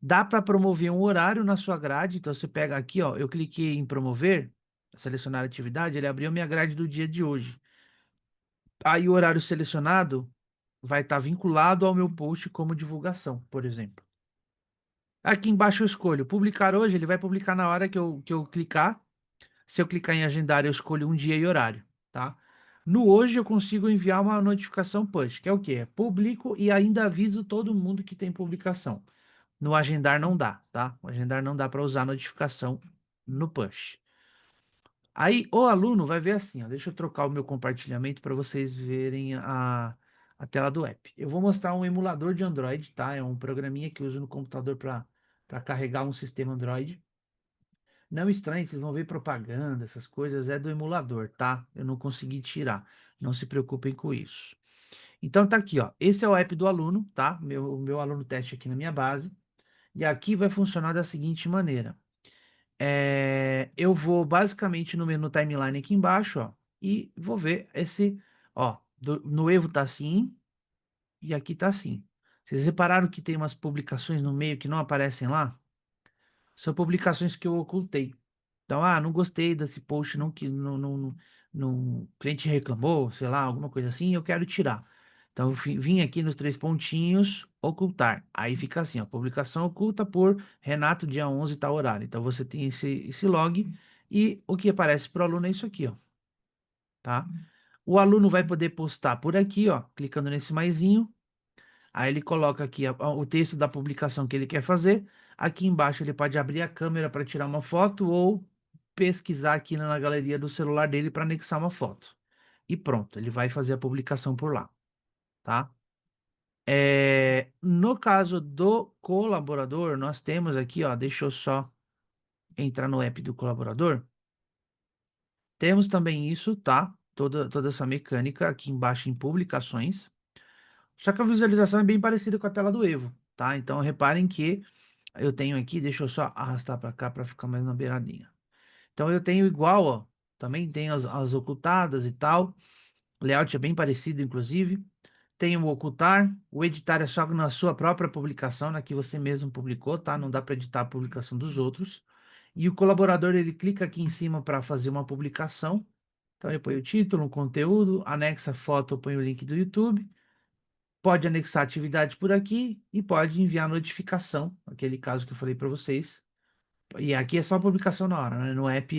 Speaker 1: Dá para promover um horário na sua grade, então você pega aqui, ó, eu cliquei em promover, selecionar atividade, ele abriu minha grade do dia de hoje. Aí o horário selecionado vai estar vinculado ao meu post como divulgação, por exemplo. Aqui embaixo eu escolho publicar hoje, ele vai publicar na hora que eu clicar. Se eu clicar em agendar, eu escolho um dia e horário, tá? No hoje eu consigo enviar uma notificação push, que é o quê? É publico e ainda aviso todo mundo que tem publicação. No agendar não dá, tá? O agendar não dá para usar notificação no push. Aí o aluno vai ver assim, ó, deixa eu trocar o meu compartilhamento para vocês verem a tela do app. Eu vou mostrar um emulador de Android, tá? É um programinha que eu uso no computador para carregar um sistema Android. Não estranhe, vocês vão ver propaganda, essas coisas, é do emulador, tá? Eu não consegui tirar. Não se preocupem com isso. Então tá aqui, ó. Esse é o app do aluno, tá? O meu aluno teste aqui na minha base. E aqui vai funcionar da seguinte maneira. Eu vou basicamente no menu timeline aqui embaixo, ó, e vou ver esse, ó, no Evo tá assim e aqui tá assim. Vocês repararam que tem umas publicações no meio que não aparecem lá? São publicações que eu ocultei. Então, não gostei desse post, não que o cliente reclamou, sei lá, alguma coisa assim, eu quero tirar. Então, eu vim aqui nos três pontinhos, ocultar. Aí fica assim, ó, publicação oculta por Renato, dia 11, tal horário. Então, você tem esse log e o que aparece para o aluno é isso aqui, ó, tá? O aluno vai poder postar por aqui, ó, clicando nesse maisinho. Aí ele coloca aqui o texto da publicação que ele quer fazer. Aqui embaixo ele pode abrir a câmera para tirar uma foto ou pesquisar aqui na galeria do celular dele para anexar uma foto. E pronto, ele vai fazer a publicação por lá, tá? No caso do colaborador, nós temos aqui, ó, deixa eu só entrar no app do colaborador. Temos também isso, tá? Toda essa mecânica aqui embaixo em publicações. Só que a visualização é bem parecida com a tela do Evo, tá? Então reparem que eu tenho aqui, deixa eu só arrastar para cá para ficar mais na beiradinha. Então eu tenho igual, ó, também tem as ocultadas e tal. O layout é bem parecido, inclusive. Tem o ocultar, o editar é só na sua própria publicação, na que você mesmo publicou, tá? Não dá para editar a publicação dos outros. E o colaborador, ele clica aqui em cima para fazer uma publicação. Então ele põe o título, um conteúdo, anexa a foto, põe o link do YouTube. Pode anexar atividade por aqui e pode enviar notificação, aquele caso que eu falei para vocês. E aqui é só publicação na hora, né? No app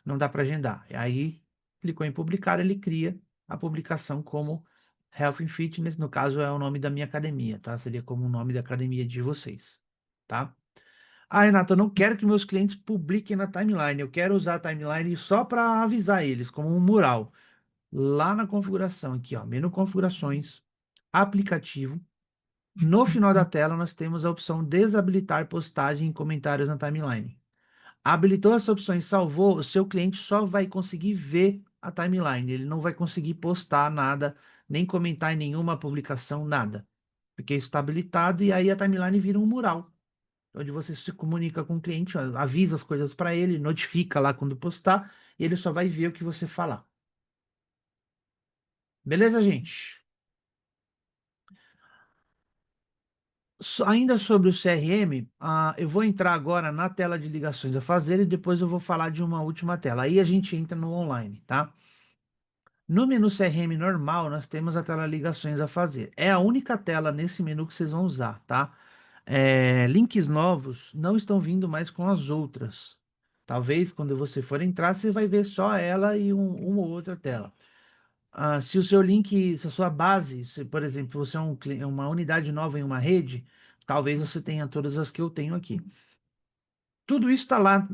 Speaker 1: não dá para agendar. E aí, clicou em publicar, ele cria a publicação como Health and Fitness, no caso é o nome da minha academia, tá? Seria como o nome da academia de vocês, tá? Renato, eu não quero que meus clientes publiquem na timeline, eu quero usar a timeline só para avisar eles, como um mural. Lá na configuração, aqui, ó, menu configurações, aplicativo. No final da tela, nós temos a opção desabilitar postagem e comentários na timeline. Habilitou essa opção e salvou, o seu cliente só vai conseguir ver a timeline. Ele não vai conseguir postar nada, nem comentar em nenhuma publicação, nada. Porque isso está habilitado e aí a timeline vira um mural, onde você se comunica com o cliente, ó, avisa as coisas para ele, notifica lá quando postar, e ele só vai ver o que você falar. Beleza, gente? Ainda sobre o CRM, eu vou entrar agora na tela de ligações a fazer e depois eu vou falar de uma última tela. Aí a gente entra no online, tá? No menu CRM normal, nós temos a tela ligações a fazer. É a única tela nesse menu que vocês vão usar, tá? Links novos não estão vindo mais com as outras. Talvez quando você for entrar, você vai ver só ela e uma ou outra tela. Se o seu link, se a sua base, se, por exemplo, você é uma unidade nova em uma rede, talvez você tenha todas as que eu tenho aqui. Tudo isso está lá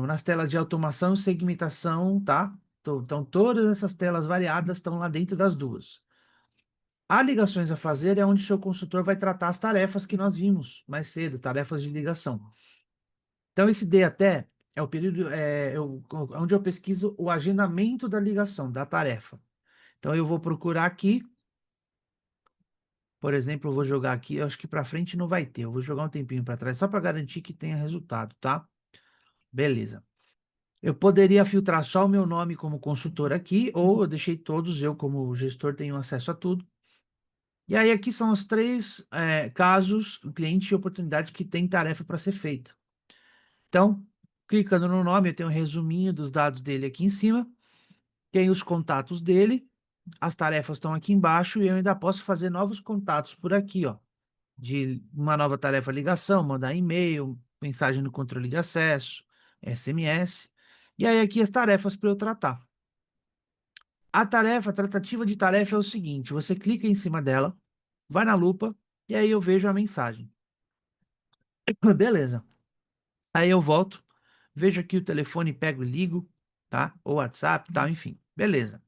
Speaker 1: nas telas de automação e segmentação, tá? Então, todas essas telas variadas estão lá dentro das duas. A ligações a fazer é onde o seu consultor vai tratar as tarefas que nós vimos mais cedo, tarefas de ligação. Então, esse D até é o período onde eu pesquiso o agendamento da ligação, da tarefa. Então, eu vou procurar aqui, por exemplo, eu vou jogar aqui, eu acho que para frente não vai ter, eu vou jogar um tempinho para trás, só para garantir que tenha resultado, tá? Beleza. Eu poderia filtrar só o meu nome como consultor aqui, ou eu deixei todos, eu como gestor tenho acesso a tudo. E aí aqui são os três casos, cliente e oportunidade que tem tarefa para ser feita. Então, clicando no nome, eu tenho um resuminho dos dados dele aqui em cima, tem os contatos dele, as tarefas estão aqui embaixo e eu ainda posso fazer novos contatos por aqui, ó, de uma nova tarefa ligação, mandar e-mail, mensagem no controle de acesso, SMS. E aí aqui as tarefas para eu tratar. A tratativa de tarefa é o seguinte: você clica em cima dela, vai na lupa, e aí eu vejo a mensagem. Beleza. Aí eu volto, vejo aqui o telefone, pego e ligo, tá? Ou WhatsApp, tal, enfim. Beleza.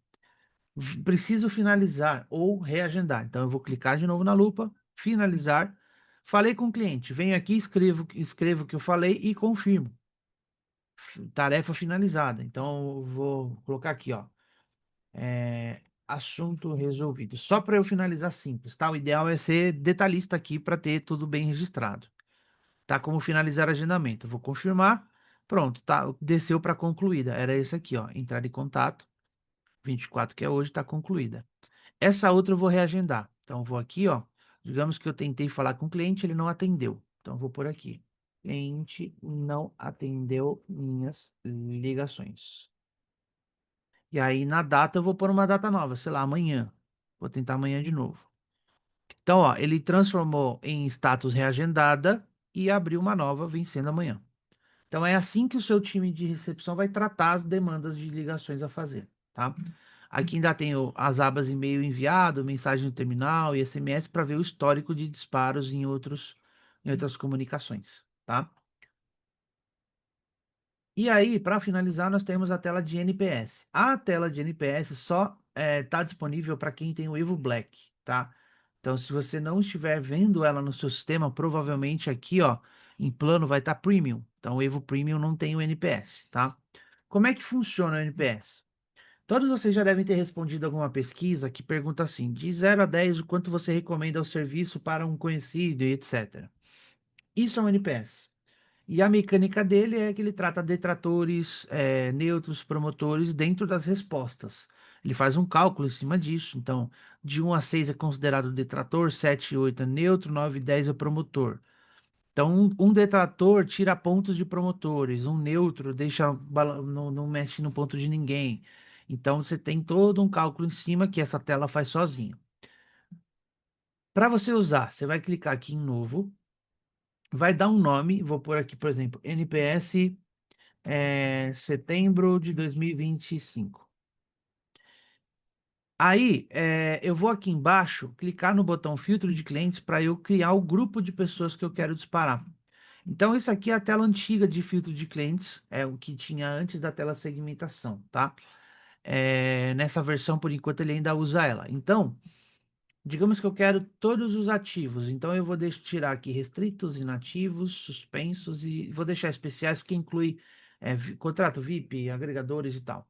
Speaker 1: Preciso finalizar ou reagendar. Então eu vou clicar de novo na lupa, finalizar. Falei com o cliente, venho aqui, escrevo o que eu falei e confirmo. Tarefa finalizada. Então eu vou colocar aqui, ó. Assunto resolvido. Só para eu finalizar simples, tá? O ideal é ser detalhista aqui para ter tudo bem registrado. Tá? Como finalizar agendamento. Eu vou confirmar. Pronto, tá? Desceu para concluída. Era esse aqui, ó. Entrar em contato. 24 que é hoje, está concluída. Essa outra eu vou reagendar. Então, eu vou aqui, ó. Digamos que eu tentei falar com o cliente, ele não atendeu. Então, eu vou por aqui. Cliente não atendeu minhas ligações. E aí, na data, eu vou pôr uma data nova, sei lá, amanhã. Vou tentar amanhã de novo. Então, ó, ele transformou em status reagendada e abriu uma nova vencendo amanhã. Então, é assim que o seu time de recepção vai tratar as demandas de ligações a fazer, tá? Aqui ainda tem as abas e-mail enviado, mensagem no terminal e SMS para ver o histórico de disparos em outras comunicações, tá? E aí, para finalizar, nós temos a tela de NPS. A tela de NPS só está disponível para quem tem o Evo Black, tá? Então, se você não estiver vendo ela no seu sistema, provavelmente aqui, ó, em plano vai estar Premium. Então, o Evo Premium não tem o NPS, tá? Como é que funciona o NPS? Todos vocês já devem ter respondido alguma pesquisa que pergunta assim, de 0 a 10, o quanto você recomenda o serviço para um conhecido e etc. Isso é um NPS. E a mecânica dele é que ele trata detratores, neutros, promotores dentro das respostas. Ele faz um cálculo em cima disso. Então, de 1 a 6 é considerado detrator, 7 e 8 é neutro, 9 e 10 é promotor. Então, um detrator tira pontos de promotores, um neutro não mexe no ponto de ninguém. Então, você tem todo um cálculo em cima que essa tela faz sozinha. Para você usar, você vai clicar aqui em novo, vai dar um nome, vou pôr aqui, por exemplo, NPS setembro de 2025. Aí, eu vou aqui embaixo, clicar no botão filtro de clientes para eu criar o grupo de pessoas que eu quero disparar. Então, isso aqui é a tela antiga de filtro de clientes, é o que tinha antes da tela segmentação, tá? Nessa versão, por enquanto, ele ainda usa ela. Então, digamos que eu quero todos os ativos. Então, eu vou tirar aqui restritos, inativos, suspensos e vou deixar especiais, porque inclui contrato VIP, agregadores e tal.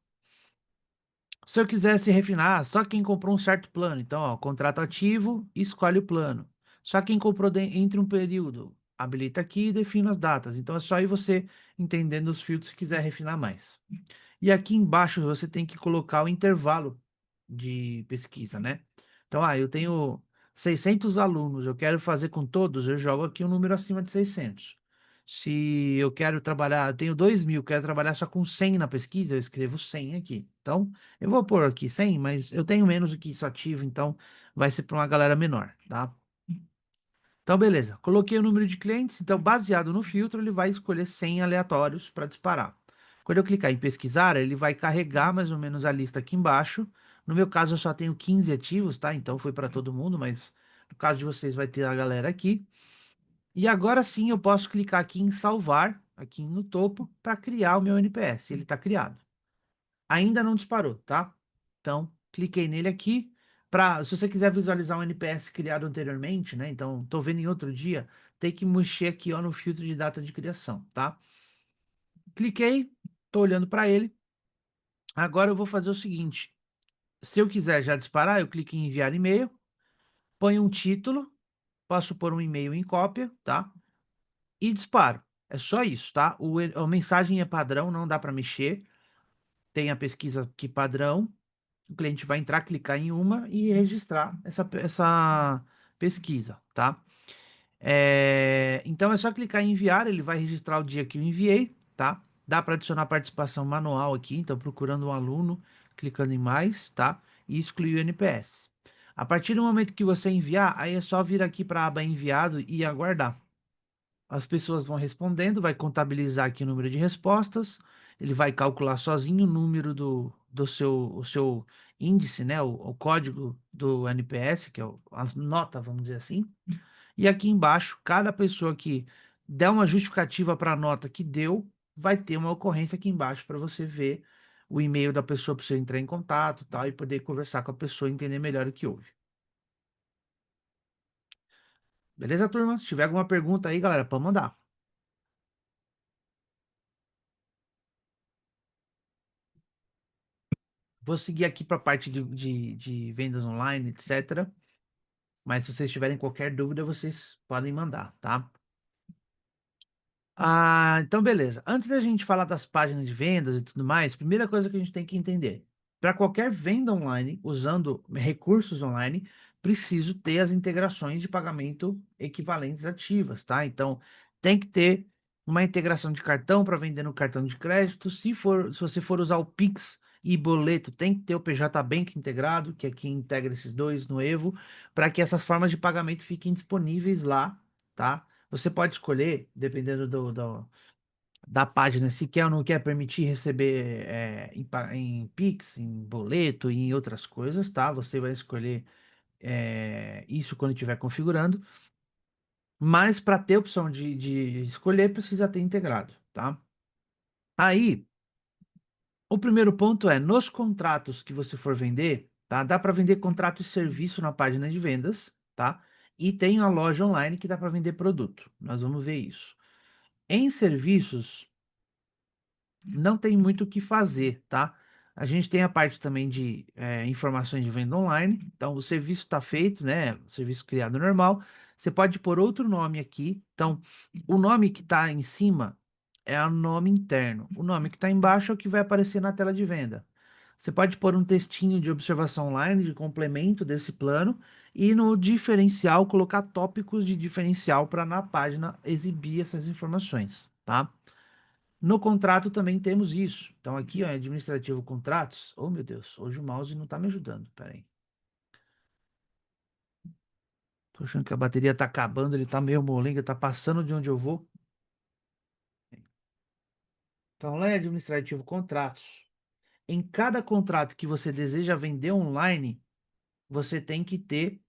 Speaker 1: Se eu quisesse refinar, só quem comprou um certo plano. Então, ó, contrato ativo, escolhe o plano. Só quem comprou entre um período, habilita aqui e define as datas. Então, é só aí você entendendo os filtros se quiser refinar mais. E aqui embaixo você tem que colocar o intervalo de pesquisa, né? Então, eu tenho 600 alunos, eu quero fazer com todos, eu jogo aqui um número acima de 600. Se eu quero trabalhar, eu tenho 2.000, quero trabalhar só com 100 na pesquisa, eu escrevo 100 aqui. Então, eu vou pôr aqui 100, mas eu tenho menos do que isso ativo, então vai ser para uma galera menor, tá? Então, beleza. Coloquei o número de clientes. Então, baseado no filtro, ele vai escolher 100 aleatórios para disparar. Quando eu clicar em pesquisar, ele vai carregar mais ou menos a lista aqui embaixo. No meu caso, eu só tenho 15 ativos, tá? Então, foi para todo mundo, mas no caso de vocês, vai ter a galera aqui. E agora sim, eu posso clicar aqui em salvar, aqui no topo, para criar o meu NPS. Ele está criado. Ainda não disparou, tá? Então, cliquei nele aqui. Se você quiser visualizar um NPS criado anteriormente, né? Então, estou vendo em outro dia, tem que mexer aqui, ó, no filtro de data de criação, tá? Cliquei, estou olhando para ele. Agora eu vou fazer o seguinte: se eu quiser já disparar, eu clico em enviar e-mail, ponho um título, posso pôr um e-mail em cópia, tá? E disparo. É só isso, tá? A mensagem é padrão, não dá para mexer. Tem a pesquisa aqui padrão. O cliente vai entrar, clicar em uma e registrar essa pesquisa, tá? Então é só clicar em enviar, ele vai registrar o dia que eu enviei, tá? Dá para adicionar participação manual aqui, então procurando um aluno, clicando em mais, tá? E excluir o NPS. A partir do momento que você enviar, aí é só vir aqui para a aba enviado e aguardar. As pessoas vão respondendo, vai contabilizar aqui o número de respostas, ele vai calcular sozinho o número do seu índice, né? O código do NPS, que é a nota, vamos dizer assim. E aqui embaixo, cada pessoa que der uma justificativa para a nota que deu, vai ter uma ocorrência aqui embaixo para você ver o e-mail da pessoa para você entrar em contato, tal, e poder conversar com a pessoa e entender melhor o que houve. Beleza, turma? Se tiver alguma pergunta aí, galera, pode mandar. Vou seguir aqui para a parte de vendas online, etc. Mas se vocês tiverem qualquer dúvida, vocês podem mandar, tá? Então beleza. Antes da gente falar das páginas de vendas e tudo mais, primeira coisa que a gente tem que entender. Para qualquer venda online, usando recursos online, preciso ter as integrações de pagamento equivalentes ativas, tá? Então, tem que ter uma integração de cartão para vender no cartão de crédito. Se você for usar o Pix e boleto, tem que ter o PJ Bank integrado, que aqui integra esses dois no Evo, para que essas formas de pagamento fiquem disponíveis lá, tá? Você pode escolher, dependendo da página, se quer ou não quer permitir receber em Pix, em boleto e em outras coisas, tá? Você vai escolher isso quando estiver configurando. Mas para ter opção de escolher, precisa ter integrado, tá? Aí, o primeiro ponto é, nos contratos que você for vender, tá? Dá para vender contrato e serviço na página de vendas, tá? E tem a loja online que dá para vender produto. Nós vamos ver isso. Em serviços, não tem muito o que fazer, tá? A gente tem a parte também de informações de venda online. Então, o serviço está feito, né? O serviço criado normal. Você pode pôr outro nome aqui. Então, o nome que está em cima é o nome interno. O nome que está embaixo é o que vai aparecer na tela de venda. Você pode pôr um textinho de observação online, de complemento desse plano, e no diferencial colocar tópicos de diferencial para na página exibir essas informações, tá? No contrato também temos isso. Então aqui, ó, administrativo contratos. Oh, meu Deus, hoje o mouse não tá me ajudando. Pera aí. Tô achando que a bateria tá acabando, ele tá meio molenga, tá passando de onde eu vou. Então lá em administrativo contratos. Em cada contrato que você deseja vender online, você tem que ter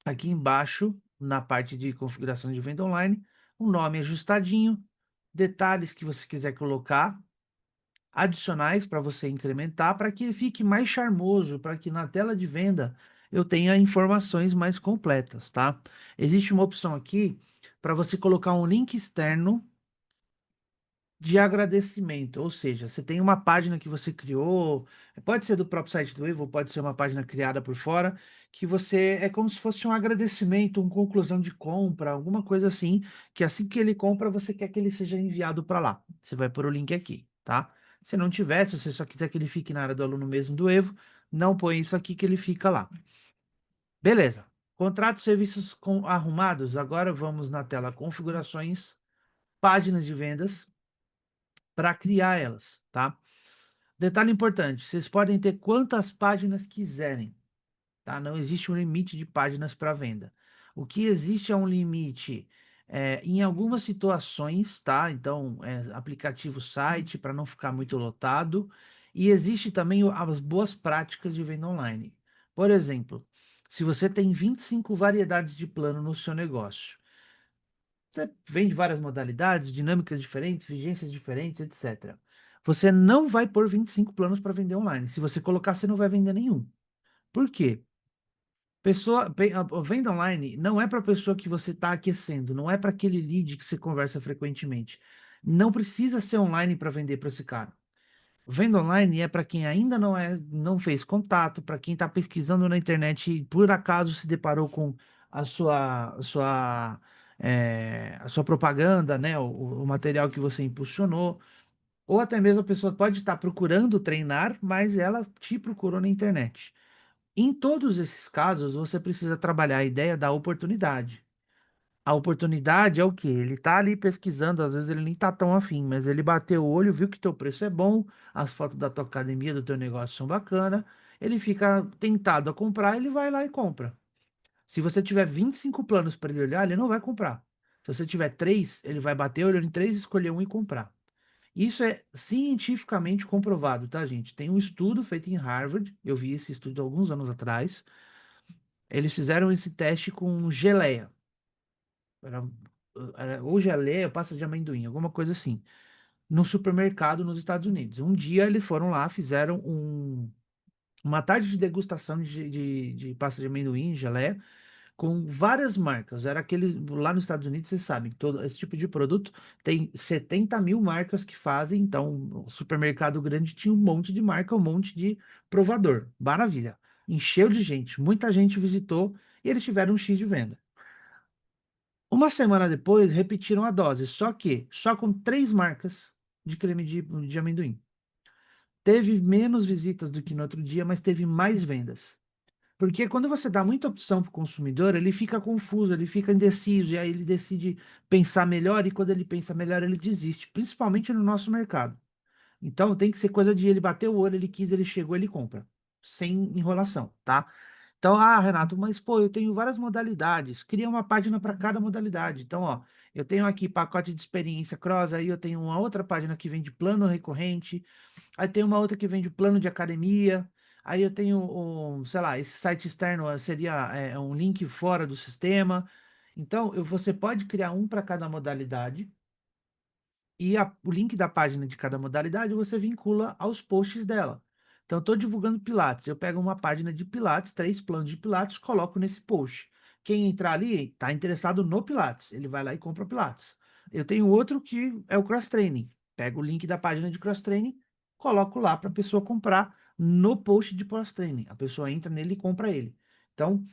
Speaker 1: aqui embaixo, na parte de configuração de venda online, um nome ajustadinho, detalhes que você quiser colocar, adicionais para você incrementar, para que fique mais charmoso, para que na tela de venda eu tenha informações mais completas, tá? Existe uma opção aqui para você colocar um link externo de agradecimento, ou seja, você tem uma página que você criou, pode ser do próprio site do Evo, pode ser uma página criada por fora, que você é como se fosse um agradecimento, uma conclusão de compra, alguma coisa assim, que assim que ele compra, você quer que ele seja enviado para lá. Você vai pôr o link aqui, tá? Se não tiver, se você só quiser que ele fique na área do aluno mesmo do Evo, não põe isso aqui que ele fica lá. Beleza. Contratos e serviços arrumados. Agora vamos na tela configurações, páginas de vendas para criar elas, tá? Detalhe importante, vocês podem ter quantas páginas quiserem, tá? Não existe um limite de páginas para venda. O que existe é um limite em algumas situações, tá? Então, aplicativo site para não ficar muito lotado. E existe também as boas práticas de venda online. Por exemplo, se você tem 25 variedades de plano no seu negócio, você vende várias modalidades, dinâmicas diferentes, vigências diferentes, etc. Você não vai pôr 25 planos para vender online. Se você colocar, você não vai vender nenhum. Por quê? A venda online não é para pessoa que você está aquecendo, não é para aquele lead que você conversa frequentemente. Não precisa ser online para vender para esse cara. Venda online é para quem ainda não fez contato, para quem está pesquisando na internet e por acaso se deparou com a sua propaganda, né? O material que você impulsionou. Ou até mesmo a pessoa pode estar procurando treinar, mas ela te procurou na internet. Em todos esses casos, você precisa trabalhar a ideia da oportunidade. A oportunidade é o quê? Ele tá ali pesquisando, às vezes ele nem tá tão afim, mas ele bateu o olho, viu que teu preço é bom, as fotos da tua academia, do teu negócio são bacana, ele fica tentado a comprar, ele vai lá e compra. Se você tiver 25 planos para ele olhar, ele não vai comprar. Se você tiver três, ele vai bater olhando em três, escolher um e comprar. Isso é cientificamente comprovado, tá, gente? Tem um estudo feito em Harvard, eu vi esse estudo há alguns anos atrás. Eles fizeram esse teste com geleia. Era, ou geleia, pasta de amendoim, alguma coisa assim, no supermercado nos Estados Unidos. Um dia eles foram lá, fizeram uma tarde de degustação de pasta de amendoim, geleia, com várias marcas. Era aqueles, lá nos Estados Unidos, vocês sabem, todo esse tipo de produto tem 70 mil marcas que fazem. Então, o supermercado grande tinha um monte de marca, um monte de provador. Maravilha. Encheu de gente, muita gente visitou e eles tiveram um X de venda. Uma semana depois, repetiram a dose, só que só com três marcas de creme de amendoim. Teve menos visitas do que no outro dia, mas teve mais vendas. Porque quando você dá muita opção para o consumidor, ele fica confuso, ele fica indeciso, e aí ele decide pensar melhor, e quando ele pensa melhor, ele desiste, principalmente no nosso mercado. Então tem que ser coisa de ele bater o olho, ele quis, ele chegou, ele compra. Sem enrolação, tá? Então, Renato, mas pô, eu tenho várias modalidades. Cria uma página para cada modalidade. Então, ó, eu tenho aqui pacote de experiência cross, aí eu tenho uma outra página que vende plano recorrente, aí tem uma outra que vende plano de academia, aí eu tenho sei lá, esse site externo seria um link fora do sistema. Então, você pode criar um para cada modalidade e o link da página de cada modalidade você vincula aos posts dela. Então, estou divulgando Pilates. Eu pego uma página de Pilates, três planos de Pilates, coloco nesse post. Quem entrar ali está interessado no Pilates. Ele vai lá e compra o Pilates. Eu tenho outro que é o Cross Training. Pego o link da página de Cross Training, coloco lá para a pessoa comprar no post de Cross Training. A pessoa entra nele e compra ele. Então,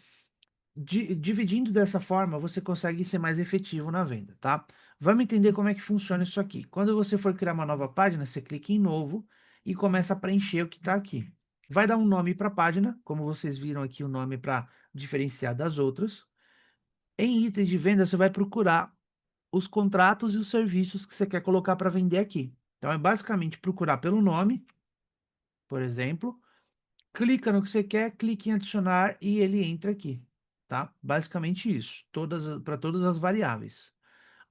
Speaker 1: dividindo dessa forma, você consegue ser mais efetivo na venda, tá? Vamos entender como é que funciona isso aqui. Quando você for criar uma nova página, você clica em novo e começa a preencher o que está aqui. Vai dar um nome para a página, como vocês viram aqui, o nome para diferenciar das outras. Em itens de venda, você vai procurar os contratos e os serviços que você quer colocar para vender aqui. Então, é basicamente procurar pelo nome, por exemplo, clica no que você quer, clique em adicionar e ele entra aqui, tá? Basicamente isso, para todas as variáveis.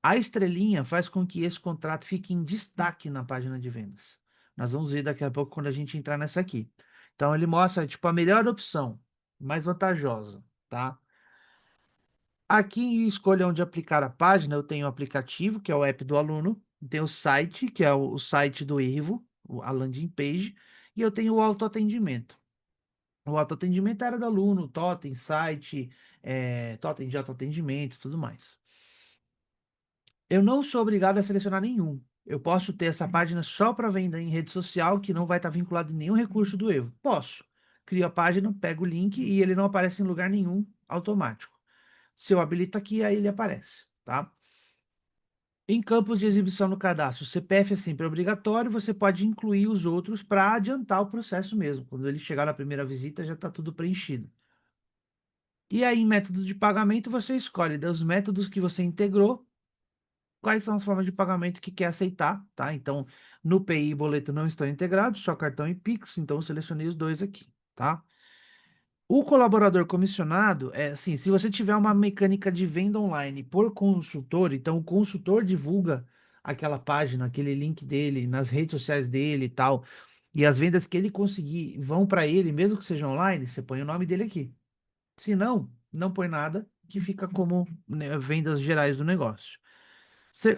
Speaker 1: A estrelinha faz com que esse contrato fique em destaque na página de vendas. Nós vamos ver daqui a pouco quando a gente entrar nessa aqui. Então ele mostra tipo a melhor opção, mais vantajosa, tá? Aqui em escolha onde aplicar a página, eu tenho o aplicativo, que é o app do aluno, tenho o site, que é o site do Evo, a landing page, e eu tenho o autoatendimento. O autoatendimento era do aluno, totem, site, totem de autoatendimento e tudo mais. Eu não sou obrigado a selecionar nenhum. Eu posso ter essa página só para venda em rede social, que não vai estar vinculado em nenhum recurso do Evo. Posso. Crio a página, pego o link e ele não aparece em lugar nenhum automático. Se eu habilito aqui, aí ele aparece, tá? Em campos de exibição no cadastro, o CPF é sempre obrigatório, você pode incluir os outros para adiantar o processo mesmo. Quando ele chegar na primeira visita, já está tudo preenchido. E aí, em método de pagamento, você escolhe dos métodos que você integrou, quais são as formas de pagamento que quer aceitar, tá? Então, no PI e boleto não estão integrados, só cartão e Pix, então eu selecionei os dois aqui, tá? O colaborador comissionado é assim, se você tiver uma mecânica de venda online por consultor, então o consultor divulga aquela página, aquele link dele nas redes sociais dele e tal, e as vendas que ele conseguir vão para ele, mesmo que seja online, você põe o nome dele aqui. Se não, não põe nada, que fica como, né, vendas gerais do negócio.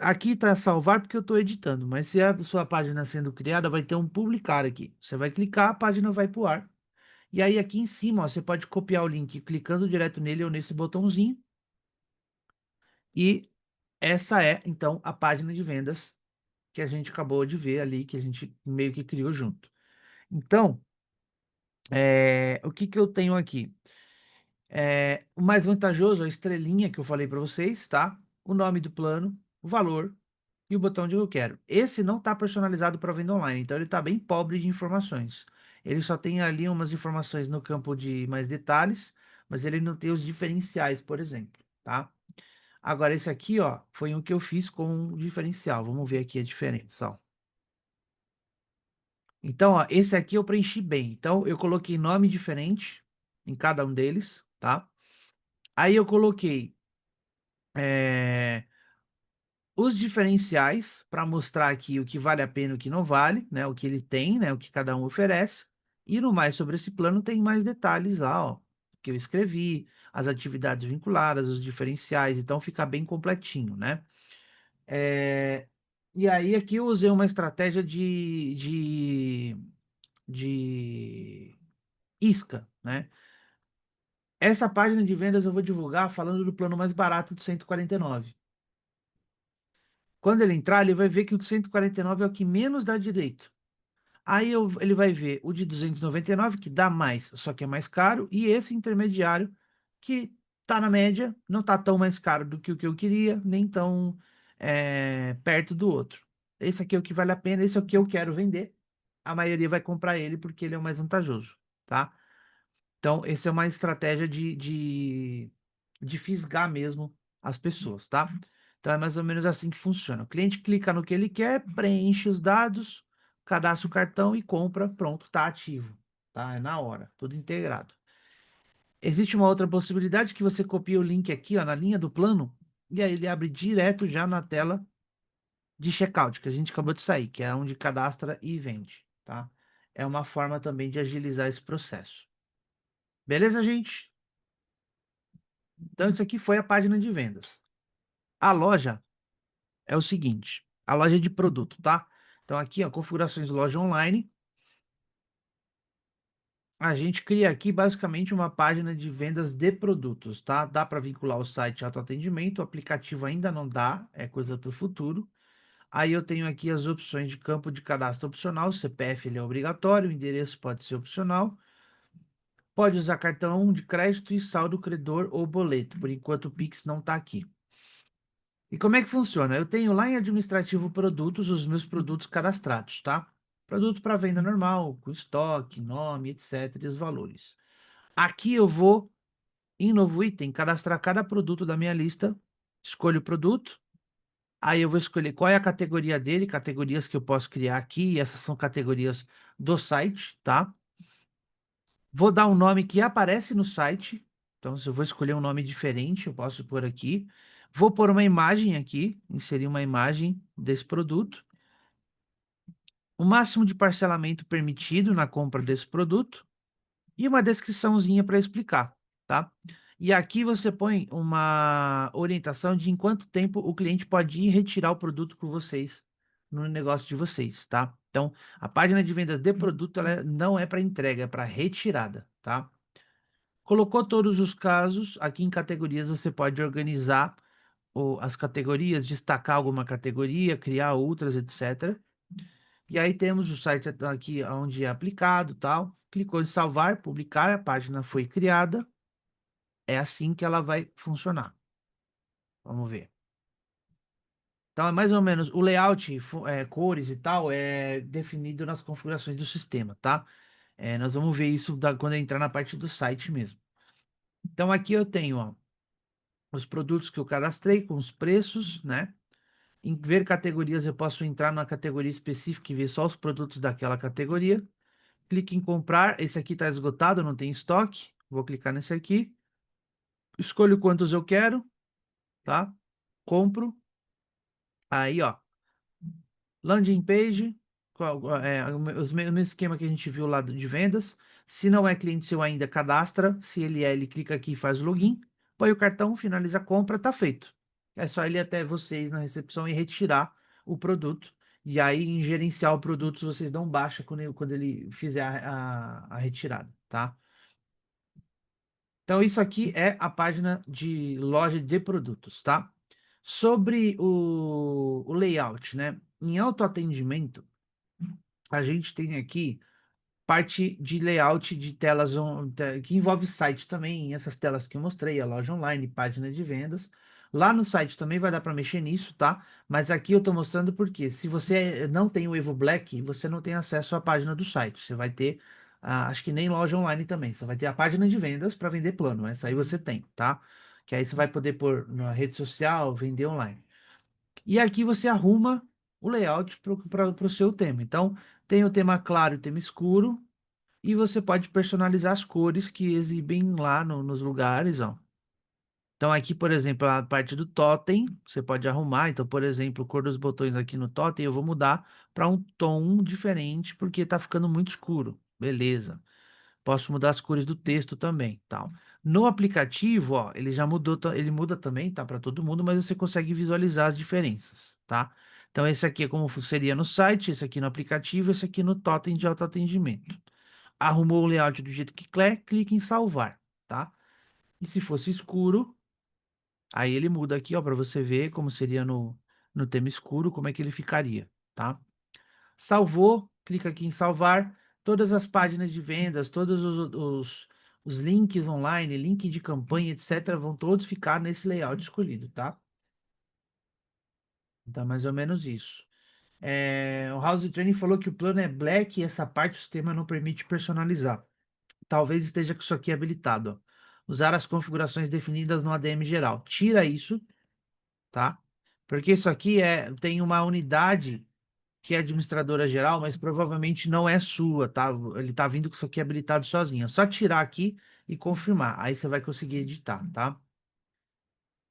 Speaker 1: Aqui está salvar porque eu estou editando, mas se a sua página sendo criada, vai ter um publicar aqui. Você vai clicar, a página vai para o ar. E aí aqui em cima, ó, você pode copiar o link clicando direto nele ou nesse botãozinho. E essa é, então, a página de vendas que a gente acabou de ver ali, que a gente meio que criou junto. Então, o que que eu tenho aqui? O mais vantajoso é a estrelinha que eu falei para vocês, tá? O nome do plano, o valor e o botão de eu quero. Esse não está personalizado para venda online, então ele está bem pobre de informações. Ele só tem ali umas informações no campo de mais detalhes, mas ele não tem os diferenciais, por exemplo, tá? Agora esse aqui, ó, foi um que eu fiz com um diferencial. Vamos ver aqui a diferença, ó. Então, ó, esse aqui eu preenchi bem. Então, eu coloquei nome diferente em cada um deles, tá? Aí eu coloquei eh, os diferenciais para mostrar aqui o que vale a pena e o que não vale, né? O que ele tem, né? O que cada um oferece. E no mais sobre esse plano tem mais detalhes lá, ó, que eu escrevi, as atividades vinculadas, os diferenciais, então fica bem completinho, né? Eh, E aí aqui eu usei uma estratégia de isca, né? Essa página de vendas eu vou divulgar falando do plano mais barato de 149. Quando ele entrar, ele vai ver que o de 149 é o que menos dá direito. Aí ele vai ver o de 299, que dá mais, só que é mais caro, e esse intermediário, que tá na média, não tá tão mais caro do que o que eu queria, nem tão perto do outro. Esse aqui é o que vale a pena, esse é o que eu quero vender. A maioria vai comprar ele porque ele é o mais vantajoso, tá? Então, essa é uma estratégia de fisgar mesmo as pessoas, tá? Então, é mais ou menos assim que funciona. O cliente clica no que ele quer, preenche os dados, cadastra o cartão e compra, pronto, tá ativo, tá? É na hora, tudo integrado. Existe uma outra possibilidade que você copia o link aqui, ó, na linha do plano, e aí ele abre direto já na tela de checkout, que a gente acabou de sair, que é onde cadastra e vende, tá? É uma forma também de agilizar esse processo. Beleza, gente? Então, isso aqui foi a página de vendas. A loja é o seguinte: a loja é de produto, tá? Então, aqui, ó, configurações loja online. A gente cria aqui basicamente uma página de vendas de produtos, tá? Dá para vincular o site autoatendimento, o aplicativo ainda não dá, é coisa para o futuro. Aí eu tenho aqui as opções de campo de cadastro opcional, o CPF ele é obrigatório, o endereço pode ser opcional. Pode usar cartão de crédito e saldo credor ou boleto, por enquanto o Pix não está aqui. E como é que funciona? Eu tenho lá em administrativo produtos os meus produtos cadastrados, tá? Produto para venda normal, com estoque, nome, etc. e os valores. Aqui eu vou, em novo item, cadastrar cada produto da minha lista. Escolho o produto. Aí eu vou escolher qual é a categoria dele, categorias que eu posso criar aqui. E essas são categorias do site, tá? Vou dar um nome que aparece no site. Então, se eu vou escolher um nome diferente, eu posso pôr aqui. Vou pôr uma imagem aqui, inserir uma imagem desse produto. O máximo de parcelamento permitido na compra desse produto. E uma descriçãozinha para explicar, tá? E aqui você põe uma orientação de em quanto tempo o cliente pode ir retirar o produto com vocês no negócio de vocês, tá? Então, a página de vendas de produto ela não é para entrega, é para retirada, tá? Colocou todos os casos, aqui em categorias você pode organizar as categorias, destacar alguma categoria, criar outras, etc. E aí temos o site aqui onde é aplicado, tal. Clicou em salvar, publicar, a página foi criada. É assim que ela vai funcionar. Vamos ver. Então é mais ou menos o layout, cores e tal, é definido nas configurações do sistema, tá? Nós vamos ver isso quando eu entrar na parte do site mesmo. Então aqui eu tenho, ó, os produtos que eu cadastrei com os preços, né? Em ver categorias, eu posso entrar na categoria específica e ver só os produtos daquela categoria. Clique em comprar. Esse aqui está esgotado, não tem estoque. Vou clicar nesse aqui. Escolho quantos eu quero, tá? Compro. Aí, ó, landing page, o mesmo esquema que a gente viu lá de vendas. Se não é cliente seu ainda, cadastra. Se ele é, ele clica aqui e faz o login. Põe o cartão, finaliza a compra, tá feito. É só ele ir até vocês na recepção e retirar o produto. E aí, em gerenciar o produto, vocês dão baixa quando ele fizer a retirada, tá? Então, isso aqui é a página de loja de produtos, tá? Sobre o layout, né? Em autoatendimento, a gente tem aqui parte de layout de telas que envolve site também, essas telas que eu mostrei, a loja online, página de vendas. Lá no site também vai dar para mexer nisso, tá? Mas aqui eu estou mostrando porque se você não tem o Evo Black, você não tem acesso à página do site. Você vai ter, acho que nem loja online também. Você vai ter a página de vendas para vender plano. Essa aí você tem, tá? Que aí você vai poder pôr na rede social, vender online. E aqui você arruma o layout para o seu tema. Então, tem o tema claro e o tema escuro. E você pode personalizar as cores que exibem lá nos lugares, ó. Então aqui, por exemplo, a parte do totem, você pode arrumar. Então, por exemplo, a cor dos botões aqui no totem, eu vou mudar para um tom diferente, porque tá ficando muito escuro. Beleza. Posso mudar as cores do texto também, tal. No aplicativo, ó, ele já mudou, ele muda também, tá, para todo mundo, mas você consegue visualizar as diferenças, tá? Então esse aqui é como seria no site, esse aqui no aplicativo, esse aqui no totem de autoatendimento. Arrumou o layout do jeito que quer, clique em salvar, tá? E se fosse escuro, aí ele muda aqui, ó, para você ver como seria no tema escuro, como é que ele ficaria, tá? Salvou, clica aqui em salvar. Todas as páginas de vendas, todos os links online, link de campanha, etc., vão todos ficar nesse layout escolhido, tá? Então, mais ou menos isso. O House Training falou que o plano é black e essa parte o sistema não permite personalizar. Talvez esteja com isso aqui habilitado, ó. Usar as configurações definidas no ADM geral. Tira isso, tá? Porque isso aqui tem uma unidade que é administradora geral, mas provavelmente não é sua, tá? Ele tá vindo com isso aqui habilitado sozinho. É só tirar aqui e confirmar. Aí você vai conseguir editar, tá?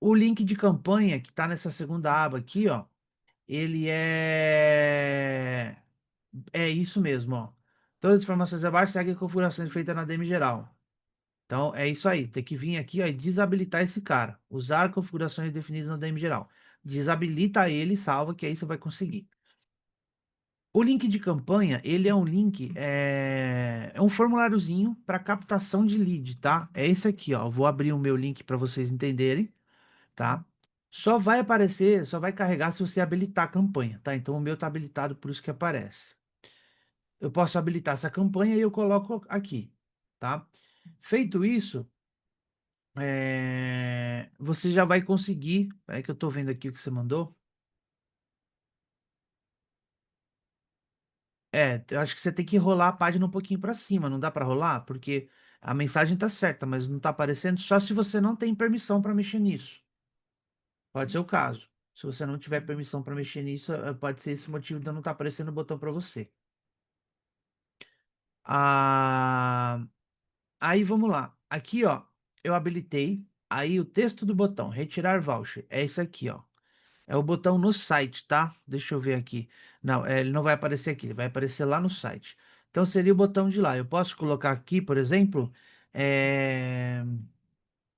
Speaker 1: O link de campanha que tá nessa segunda aba aqui, ó, ele é isso mesmo, ó. Todas as informações abaixo seguem configurações feitas na ADM geral. Então é isso aí, tem que vir aqui ó, e desabilitar esse cara. Usar configurações definidas no ADM geral. Desabilita ele e salva, que aí você vai conseguir. O link de campanha, ele é um link, é um formuláriozinho para captação de lead, tá? É esse aqui, ó. Vou abrir o meu link para vocês entenderem, tá? Só vai aparecer, só vai carregar se você habilitar a campanha, tá? Então o meu tá habilitado, por isso que aparece. Eu posso habilitar essa campanha e eu coloco aqui, tá? Feito isso, você já vai conseguir. Peraí que eu tô vendo aqui o que você mandou. Eu acho que você tem que rolar a página um pouquinho para cima, não dá para rolar? Porque a mensagem tá certa, mas não tá aparecendo só se você não tem permissão para mexer nisso. Pode ser o caso. Se você não tiver permissão para mexer nisso, pode ser esse motivo de não estar aparecendo o botão para você. Ah, aí vamos lá. Aqui, ó, eu habilitei. Aí o texto do botão, retirar voucher, é esse aqui, ó. É o botão no site, tá? Deixa eu ver aqui. Não, ele não vai aparecer aqui, ele vai aparecer lá no site. Então seria o botão de lá. Eu posso colocar aqui, por exemplo, é,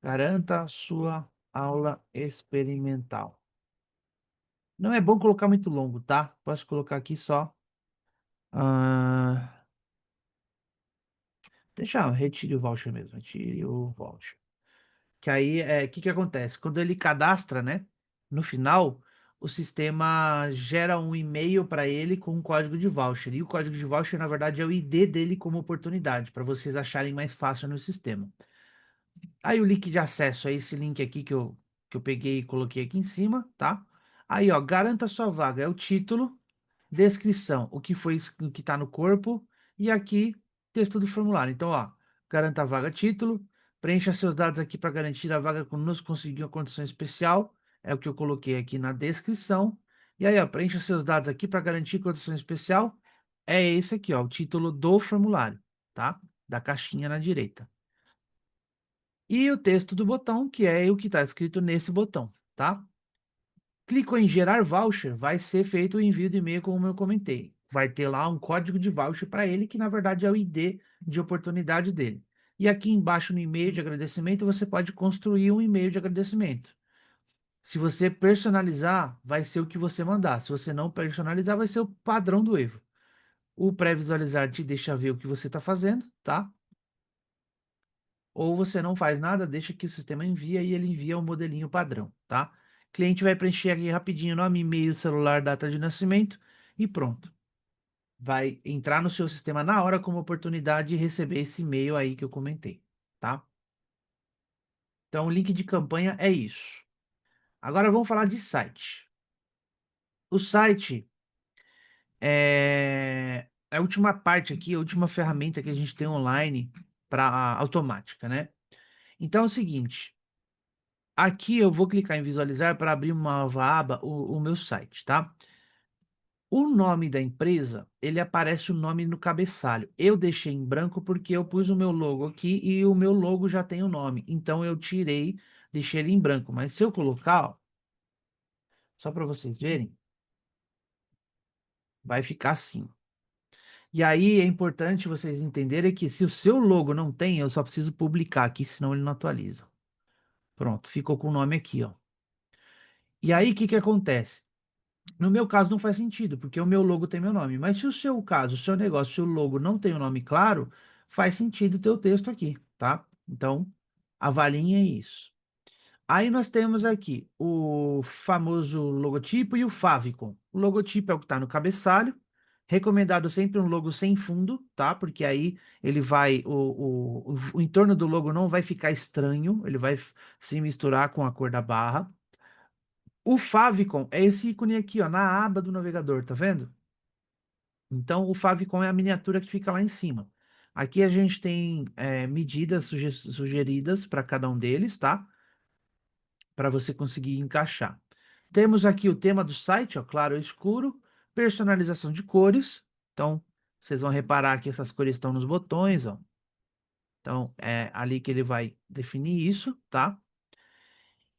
Speaker 1: garanta sua aula experimental. Não é bom colocar muito longo, tá? Posso colocar aqui só. ah, retire o voucher mesmo, retire o voucher. Que aí, o que que acontece? Quando ele cadastra, né? No final, o sistema gera um e-mail para ele com um código de voucher. E o código de voucher, na verdade, é o ID dele como oportunidade, para vocês acharem mais fácil no sistema. Aí o link de acesso é esse link aqui que eu peguei e coloquei aqui em cima, tá? Aí, ó, garanta sua vaga, é o título, descrição, o que foi, o que está no corpo, e aqui, texto do formulário. Então, ó, garanta a vaga título, preencha seus dados aqui para garantir a vaga conosco, conseguir uma condição especial, é o que eu coloquei aqui na descrição. E aí, ó, preencha seus dados aqui para garantir condição especial, é esse aqui, ó, o título do formulário, tá? Da caixinha na direita. E o texto do botão, que é o que está escrito nesse botão, tá? Clicou em gerar voucher, vai ser feito o envio do e-mail como eu comentei. Vai ter lá um código de voucher para ele, que na verdade é o ID de oportunidade dele. E aqui embaixo no e-mail de agradecimento, você pode construir um e-mail de agradecimento. Se você personalizar, vai ser o que você mandar. Se você não personalizar, vai ser o padrão do Evo. O pré-visualizar te deixa ver o que você está fazendo, tá? ou você não faz nada, deixa que o sistema envia e ele envia o modelinho padrão, tá? O cliente vai preencher aqui rapidinho nome, e-mail, celular, data de nascimento e pronto. Vai entrar no seu sistema na hora como oportunidade de receber esse e-mail aí que eu comentei, tá? Então, o link de campanha é isso. Agora vamos falar de site. O site é a última parte aqui, a última ferramenta que a gente tem online para automática, né? Então é o seguinte, aqui eu vou clicar em visualizar para abrir uma nova aba, o meu site, tá? O nome da empresa, ele aparece o nome no cabeçalho. Eu deixei em branco porque eu pus o meu logo aqui e o meu logo já tem o nome. Então eu tirei, deixei ele em branco. Mas se eu colocar, ó, só para vocês verem, vai ficar assim. E aí é importante vocês entenderem que se o seu logo não tem, eu só preciso publicar aqui, senão ele não atualiza. Pronto, ficou com o nome aqui, ó. E aí o que que acontece? No meu caso não faz sentido, porque o meu logo tem meu nome. Mas se o seu caso, o seu negócio, o seu logo não tem o nome claro, faz sentido ter o texto aqui, tá? Então, avaliem isso. Aí nós temos aqui o famoso logotipo e o favicon. O logotipo é o que está no cabeçalho. Recomendado sempre um logo sem fundo, tá? Porque aí ele vai, o entorno do logo não vai ficar estranho, ele vai se misturar com a cor da barra. O favicon é esse ícone aqui, ó, na aba do navegador, tá vendo? Então, o favicon é a miniatura que fica lá em cima. Aqui a gente tem medidas sugeridas para cada um deles, tá? Para você conseguir encaixar. Temos aqui o tema do site, ó, claro ou escuro, personalização de cores. Então, vocês vão reparar que essas cores estão nos botões, ó. Então, é ali que ele vai definir isso, tá?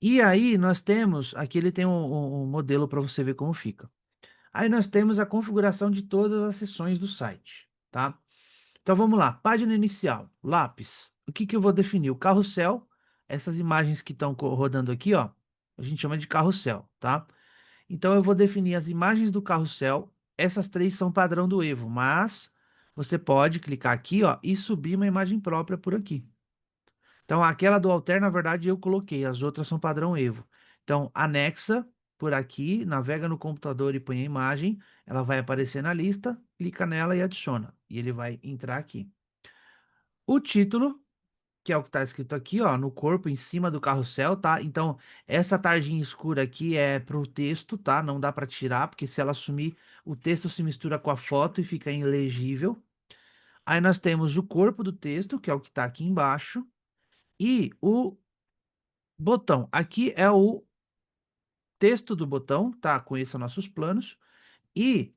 Speaker 1: E aí, nós temos, aqui ele tem um modelo para você ver como fica. Aí nós temos a configuração de todas as seções do site, tá? Então vamos lá, página inicial, lápis. O que que eu vou definir? O carrossel, essas imagens que estão rodando aqui, ó, a gente chama de carrossel, tá? Então eu vou definir as imagens do carrossel. Essas três são padrão do Evo, mas você pode clicar aqui, ó, e subir uma imagem própria por aqui. Então aquela do Alter, na verdade, eu coloquei, as outras são padrão Evo. Então anexa por aqui, navega no computador e põe a imagem, ela vai aparecer na lista, clica nela e adiciona, e ele vai entrar aqui. O título, que é o que está escrito aqui, ó, no corpo, em cima do carrossel, tá? Então, essa tarjinha escura aqui é para o texto, tá? Não dá para tirar, porque se ela sumir, o texto se mistura com a foto e fica ilegível. Aí nós temos o corpo do texto, que é o que está aqui embaixo, e o botão. Aqui é o texto do botão, tá? Conheça nossos planos. E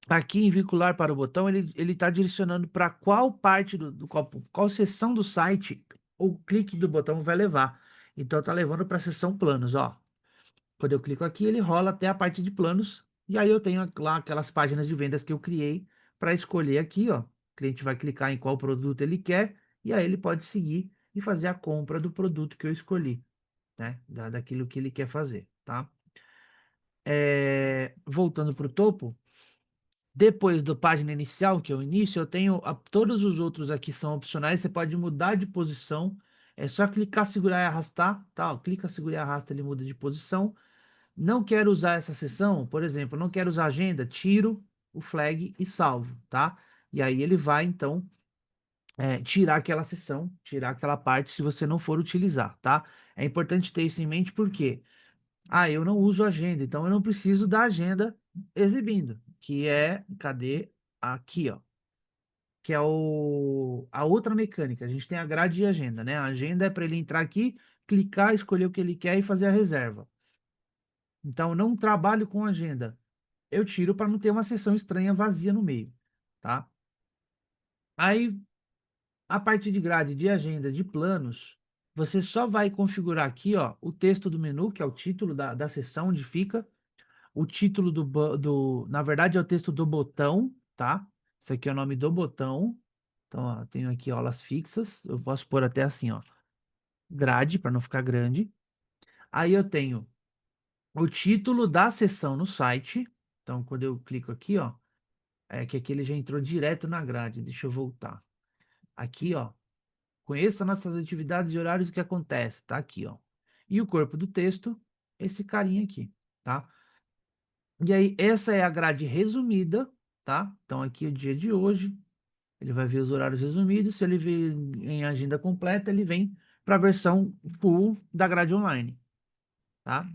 Speaker 1: aqui em vincular para o botão, ele está direcionando para qual parte qual seção do site o clique do botão vai levar. Então tá levando para a seção planos, ó. Quando eu clico aqui, ele rola até a parte de planos e aí eu tenho lá aquelas páginas de vendas que eu criei para escolher aqui, ó. O cliente vai clicar em qual produto ele quer e aí ele pode seguir e fazer a compra do produto que eu escolhi, né? Daquilo que ele quer fazer, tá? Voltando para o topo. Depois da página inicial, que é o início, eu tenho todos os outros aqui são opcionais. Você pode mudar de posição. É só clicar, segurar e arrastar, tá? Ó, clica, segura e arrasta, ele muda de posição. Não quero usar essa seção, por exemplo, não quero usar agenda, tiro o flag e salvo, tá? E aí ele vai, então, tirar aquela seção, tirar aquela parte se você não for utilizar, tá? É importante ter isso em mente porque eu não uso agenda, então eu não preciso da agenda exibindo, que é, cadê? Aqui, ó, que é a outra mecânica. A gente tem a grade e agenda, né? A agenda é para ele entrar aqui, clicar, escolher o que ele quer e fazer a reserva. Então, eu não trabalho com agenda. Eu tiro para não ter uma sessão estranha vazia no meio, tá? Aí, a parte de grade, de agenda, de planos, você só vai configurar aqui, ó, o texto do menu, que é o título da sessão onde fica. O título na verdade, é o texto do botão, tá? Isso aqui é o nome do botão. Então, ó, tenho aqui aulas fixas. Eu posso pôr até assim, ó, grade, para não ficar grande. Aí eu tenho o título da sessão no site. Então, quando eu clico aqui, ó, é que aqui ele já entrou direto na grade. Deixa eu voltar. Aqui, ó. Conheça nossas atividades e horários que acontece, tá aqui, ó. E o corpo do texto, esse carinha aqui, tá? E aí, essa é a grade resumida, tá? Então, aqui é o dia de hoje, ele vai ver os horários resumidos. Se ele vir em agenda completa, ele vem para a versão full da grade online, tá?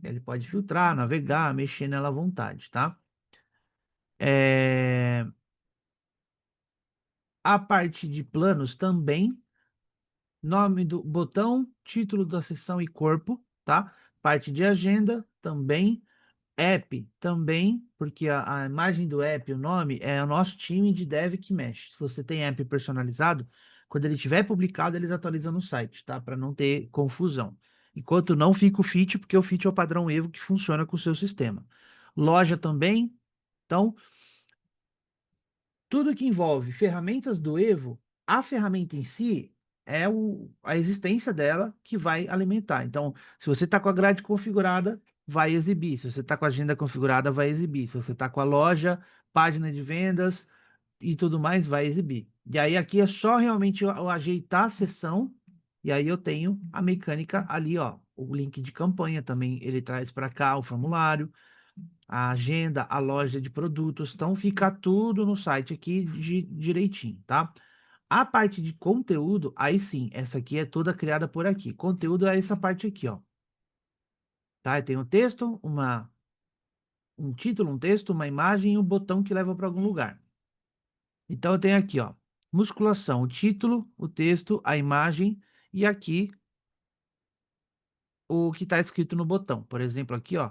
Speaker 1: Ele pode filtrar, navegar, mexer nela à vontade, tá? É... A parte de planos também, nome do botão, título da sessão e corpo, tá? Parte de agenda também, app também, porque a imagem do app, o nome, é o nosso time de dev que mexe. Se você tem app personalizado, quando ele tiver publicado, eles atualizam no site, tá? Para não ter confusão. Enquanto não fica o Fit, porque o Fit é o padrão Evo que funciona com o seu sistema. Loja também. Então, tudo que envolve ferramentas do Evo, a ferramenta em si é a existência dela que vai alimentar. Então, se você está com a grade configurada, vai exibir. Se você está com a agenda configurada, vai exibir. Se você está com a loja, página de vendas e tudo mais, vai exibir. E aí aqui é só realmente eu ajeitar a sessão. E aí eu tenho a mecânica ali, ó. O link de campanha também ele traz para cá o formulário, a agenda, a loja de produtos. Então fica tudo no site aqui direitinho, tá? A parte de conteúdo, aí sim, essa aqui é toda criada por aqui. Conteúdo é essa parte aqui, ó. Tá? Tem um texto, um título, um texto, uma imagem e um botão que leva para algum lugar. Então eu tenho aqui, ó, musculação, o título, o texto, a imagem e aqui o que está escrito no botão. Por exemplo, aqui, ó,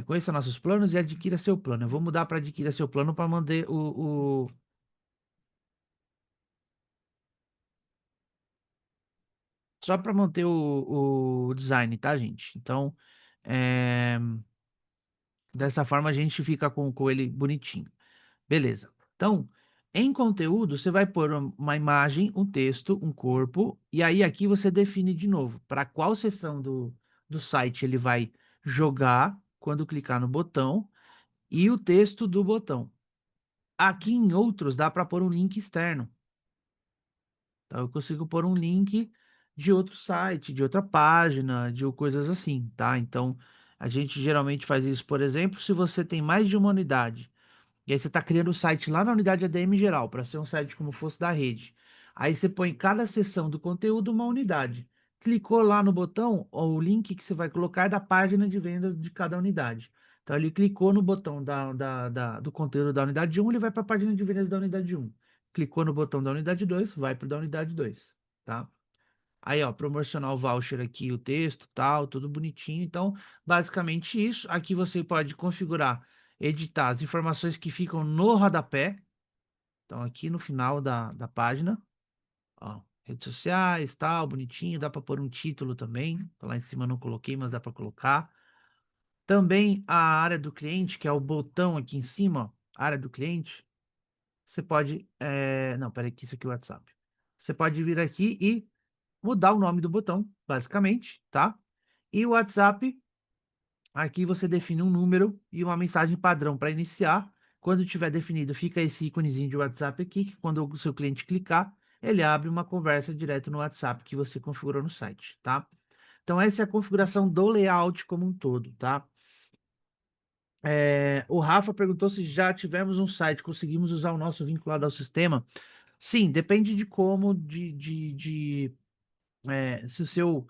Speaker 1: conheça nossos planos e adquira seu plano. Eu vou mudar para adquira seu plano para manter só para manter o design, tá, gente? Então, é, dessa forma a gente fica com ele bonitinho. Beleza. Então, em conteúdo, você vai pôr uma imagem, um texto, um corpo, e aí aqui você define de novo para qual seção do site ele vai jogar quando clicar no botão e o texto do botão. Aqui em outros dá para pôr um link externo. Então eu consigo pôr um link de outro site, de outra página, de coisas assim, tá? Então a gente geralmente faz isso, por exemplo, se você tem mais de uma unidade. E aí você está criando o site lá na unidade ADM geral, para ser um site como fosse da rede. Aí você põe em cada seção do conteúdo uma unidade. Clicou lá no botão, o link que você vai colocar é da página de vendas de cada unidade. Então ele clicou no botão do conteúdo da unidade um, ele vai para a página de vendas da unidade um. Clicou no botão da unidade 2, vai para o da unidade 2, tá? Aí, ó, promocional voucher aqui, o texto, tal, tudo bonitinho. Então, basicamente isso. Aqui você pode configurar, editar as informações que ficam no rodapé. Então, aqui no final da página, ó, redes sociais, tal, bonitinho. Dá para pôr um título também. Lá em cima eu não coloquei, mas dá para colocar. Também a área do cliente, que é o botão aqui em cima, ó, área do cliente. Você pode, não, peraí, que isso aqui é o WhatsApp. Você pode vir aqui e mudar o nome do botão, basicamente, tá? E o WhatsApp, aqui você define um número e uma mensagem padrão para iniciar. Quando tiver definido, fica esse íconezinho de WhatsApp aqui, que quando o seu cliente clicar, ele abre uma conversa direto no WhatsApp que você configurou no site, tá? Então, essa é a configuração do layout como um todo, tá? O Rafa perguntou se já tivemos um site, conseguimos usar o nosso vinculado ao sistema. Sim, depende de como, se o seu,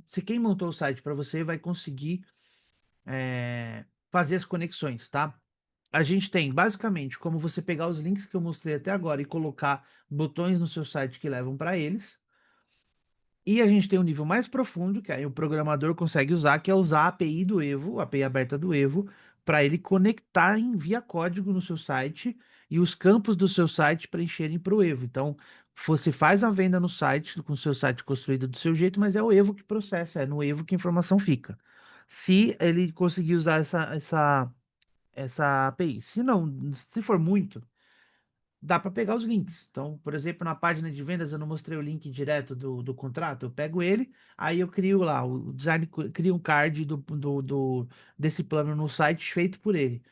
Speaker 1: se quem montou o site para você vai conseguir fazer as conexões, tá? A gente tem basicamente como você pegar os links que eu mostrei até agora e colocar botões no seu site que levam para eles. E a gente tem um nível mais profundo, que aí o programador consegue usar, que é usar a API do Evo, a API aberta do Evo, para ele conectar via código no seu site e os campos do seu site preencherem para o Evo. Então, você faz a venda no site, com o seu site construído do seu jeito, mas é o Evo que processa, é no Evo que a informação fica. Se ele conseguir usar essa API. Se não, se for muito, dá para pegar os links. Então, por exemplo, na página de vendas eu não mostrei o link direto do contrato, eu pego ele, aí eu crio lá, o design cria um card desse plano no site feito por ele.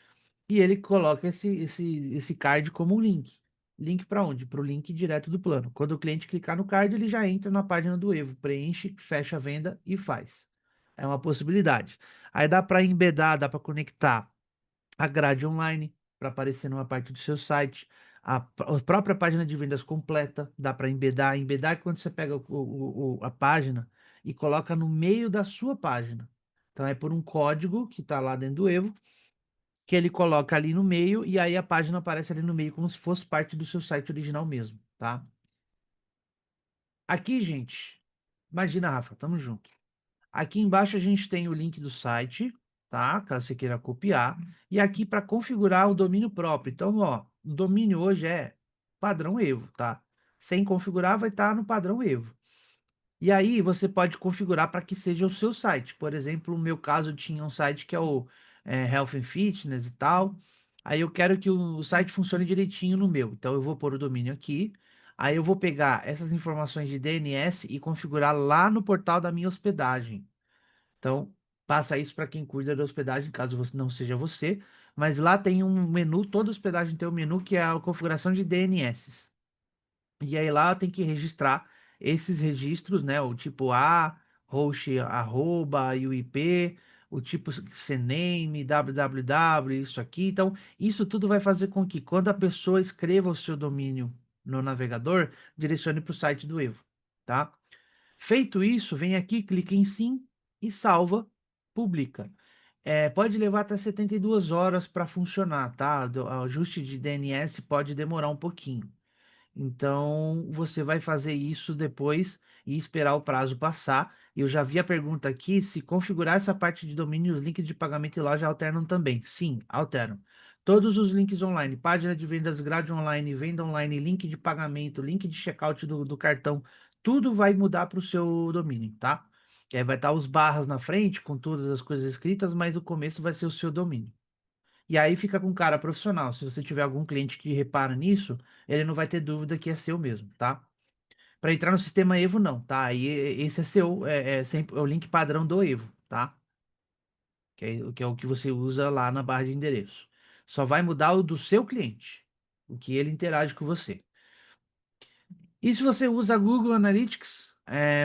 Speaker 1: E ele coloca esse card como um link. link para onde? Para o link direto do plano. Quando o cliente clicar no card, ele já entra na página do Evo, preenche, fecha a venda e faz. É uma possibilidade. Aí dá para embedar, dá para conectar a grade online para aparecer numa parte do seu site, a própria página de vendas completa, dá para embedar. Embedar é quando você pega a página e coloca no meio da sua página. Então é por um código que está lá dentro do Evo, que ele coloca ali no meio e aí a página aparece ali no meio como se fosse parte do seu site original mesmo, tá? Aqui, gente, imagina, Rafa, tamo junto. Aqui embaixo a gente tem o link do site, tá? Caso você queira copiar. E aqui para configurar o domínio próprio. Então, ó, o domínio hoje é padrão Evo, tá? Sem configurar vai estar no padrão Evo. E aí você pode configurar para que seja o seu site. Por exemplo, no meu caso, eu tinha um site que é o Health and Fitness e tal. Aí eu quero que o site funcione direitinho no meu. Então eu vou pôr o domínio aqui. Aí eu vou pegar essas informações de DNS e configurar lá no portal da minha hospedagem. Então, passa isso para quem cuida da hospedagem, caso você não seja você. Mas lá tem um menu, toda hospedagem tem um menu que é a configuração de DNS. E aí lá tem que registrar esses registros, né? O tipo A, host, arroba, e o IP, o tipo CNAME, www, isso aqui. Então, isso tudo vai fazer com que quando a pessoa escreva o seu domínio no navegador, direcione para o site do Evo, tá? Feito isso, vem aqui, clica em sim e salva, publica. Pode levar até 72 horas para funcionar, tá? O ajuste de DNS pode demorar um pouquinho. Então, você vai fazer isso depois e esperar o prazo passar. Eu já vi a pergunta aqui se configurar essa parte de domínio, os links de pagamento e loja alternam também. Sim, alternam. Todos os links online, página de vendas, grade online, venda online, link de pagamento, link de checkout do cartão, tudo vai mudar para o seu domínio, tá? Vai estar os barras na frente com todas as coisas escritas, mas o começo vai ser o seu domínio. E aí fica com cara profissional. Se você tiver algum cliente que repara nisso, ele não vai ter dúvida que é seu mesmo, tá? Para entrar no sistema Evo, não, tá? Aí esse é seu, é sempre é o link padrão do Evo, tá? Que é o que você usa lá na barra de endereço. Só vai mudar o do seu cliente, o que ele interage com você. E se você usa Google Analytics,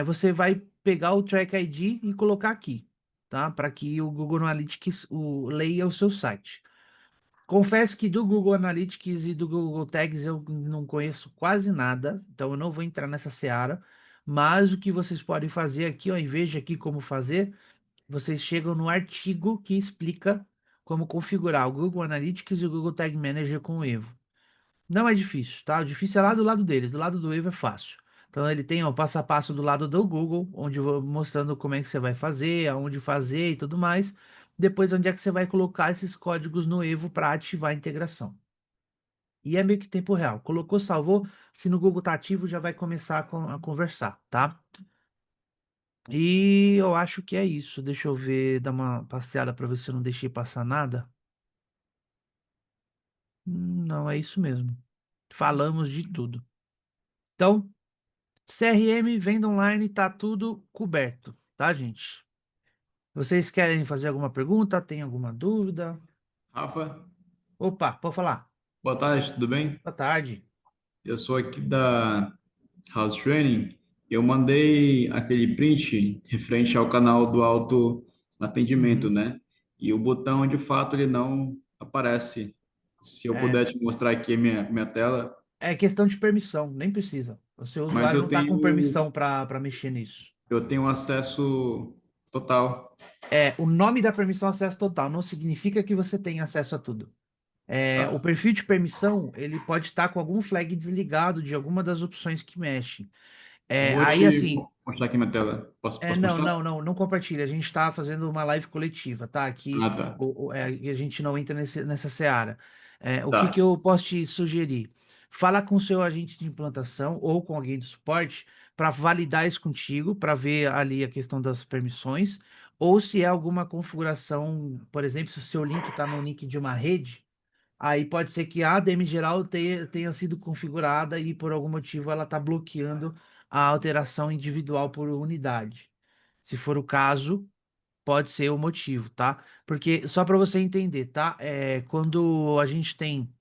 Speaker 1: você vai pegar o Track ID e colocar aqui, tá? Para que o Google Analytics leia o seu site. Confesso que do Google Analytics e do Google Tags eu não conheço quase nada, então eu não vou entrar nessa seara. Mas o que vocês podem fazer aqui, ó, em vez de aqui como fazer, vocês chegam no artigo que explica como configurar o Google Analytics e o Google Tag Manager com o Evo. Não é difícil, tá? O difícil é lá do lado deles, do lado do Evo é fácil. Então ele tem ó, o passo a passo do lado do Google, onde eu vou mostrando como é que você vai fazer, aonde fazer e tudo mais. Depois onde é que você vai colocar esses códigos no Evo para ativar a integração. E é meio que tempo real. Colocou, salvou. Se no Google tá ativo, já vai começar a conversar, tá? E eu acho que é isso. Deixa eu ver, dar uma passeada para ver se eu não deixei passar nada. Não, é isso mesmo. Falamos de tudo. Então, CRM, venda online, tá tudo coberto, tá, gente? Vocês querem fazer alguma pergunta? Tem alguma dúvida?
Speaker 2: Rafa,
Speaker 1: Opa, pode falar.
Speaker 2: boa tarde, tudo bem?
Speaker 1: Boa tarde.
Speaker 2: Eu sou aqui da House Training. Eu mandei aquele print referente ao canal do autoatendimento,
Speaker 1: Uhum.
Speaker 2: né? E o botão, de fato, ele não aparece. Se eu
Speaker 1: É,
Speaker 2: puder te mostrar aqui a minha tela,
Speaker 1: é questão de permissão, nem precisa. O seu
Speaker 2: mas
Speaker 1: usuário não está com permissão para mexer nisso.
Speaker 2: eu tenho acesso total,
Speaker 1: O nome da permissão é acesso total, não significa que você tem acesso a tudo. O
Speaker 2: tá?
Speaker 1: perfil de permissão, ele pode estar com algum flag desligado de alguma das opções que mexe.
Speaker 2: Eu vou
Speaker 1: Aí,
Speaker 2: te
Speaker 1: assim,
Speaker 2: mostrar aqui minha tela. Posso
Speaker 1: não,
Speaker 2: mostrar?
Speaker 1: não, não, não compartilha. A gente está fazendo uma live coletiva, tá? Aqui
Speaker 2: Ah, tá.
Speaker 1: e a gente não entra nessa seara. O que
Speaker 2: Tá.
Speaker 1: eu posso te sugerir? Fala com o seu agente de implantação ou com alguém do suporte para validar isso contigo, para ver ali a questão das permissões, ou se é alguma configuração, por exemplo, se o seu link está no link de uma rede, aí pode ser que a ADM geral tenha sido configurada e por algum motivo ela está bloqueando a alteração individual por unidade. Se for o caso, pode ser o motivo, tá? Porque só para você entender, tá? Quando a gente tem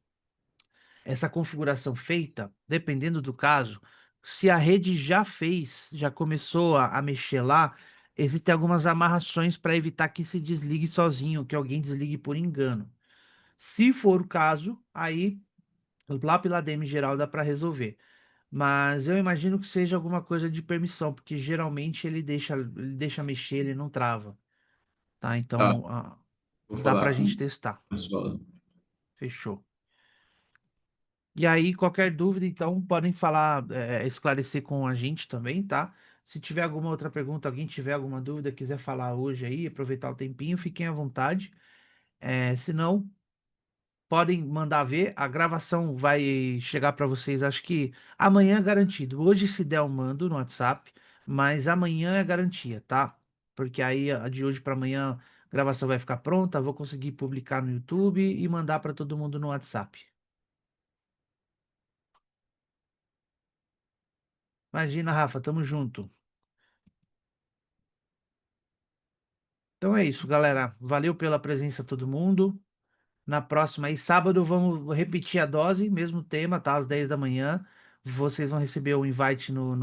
Speaker 1: essa configuração feita, dependendo do caso, se a rede já fez, já começou a mexer lá, existem algumas amarrações para evitar que se desligue sozinho, que alguém desligue por engano. Se for o caso, aí lá pela DM geral dá para resolver. Mas eu imagino que seja alguma coisa de permissão, porque geralmente ele deixa mexer, ele não trava, tá?
Speaker 2: Tá,
Speaker 1: Então,
Speaker 2: vou
Speaker 1: dá pra
Speaker 2: falar com
Speaker 1: gente
Speaker 2: o
Speaker 1: testar.
Speaker 2: pessoal.
Speaker 1: Fechou. E aí, qualquer dúvida, então, podem falar, esclarecer com a gente também, tá? Se tiver alguma outra pergunta, alguém tiver alguma dúvida, quiser falar hoje aí, aproveitar o tempinho, fiquem à vontade. Se não, podem mandar ver. A gravação vai chegar para vocês, acho que amanhã é garantido. Hoje, se der, eu mando no WhatsApp, mas amanhã é garantia, tá? Porque aí, a de hoje para amanhã, a gravação vai ficar pronta, vou conseguir publicar no YouTube e mandar para todo mundo no WhatsApp. Imagina, Rafa, tamo junto. Então é isso, galera. Valeu pela presença todo mundo. Na próxima aí, sábado, vamos repetir a dose, mesmo tema, tá? Às 10 da manhã. Vocês vão receber o invite no,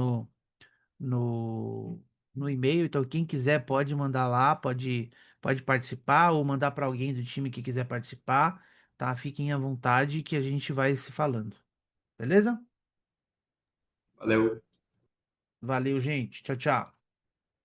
Speaker 1: no e-mail. Então, quem quiser pode mandar lá, pode participar, ou mandar para alguém do time que quiser participar, tá? Fiquem à vontade que a gente vai se falando. Beleza?
Speaker 2: Valeu.
Speaker 1: Valeu, gente. Tchau, tchau.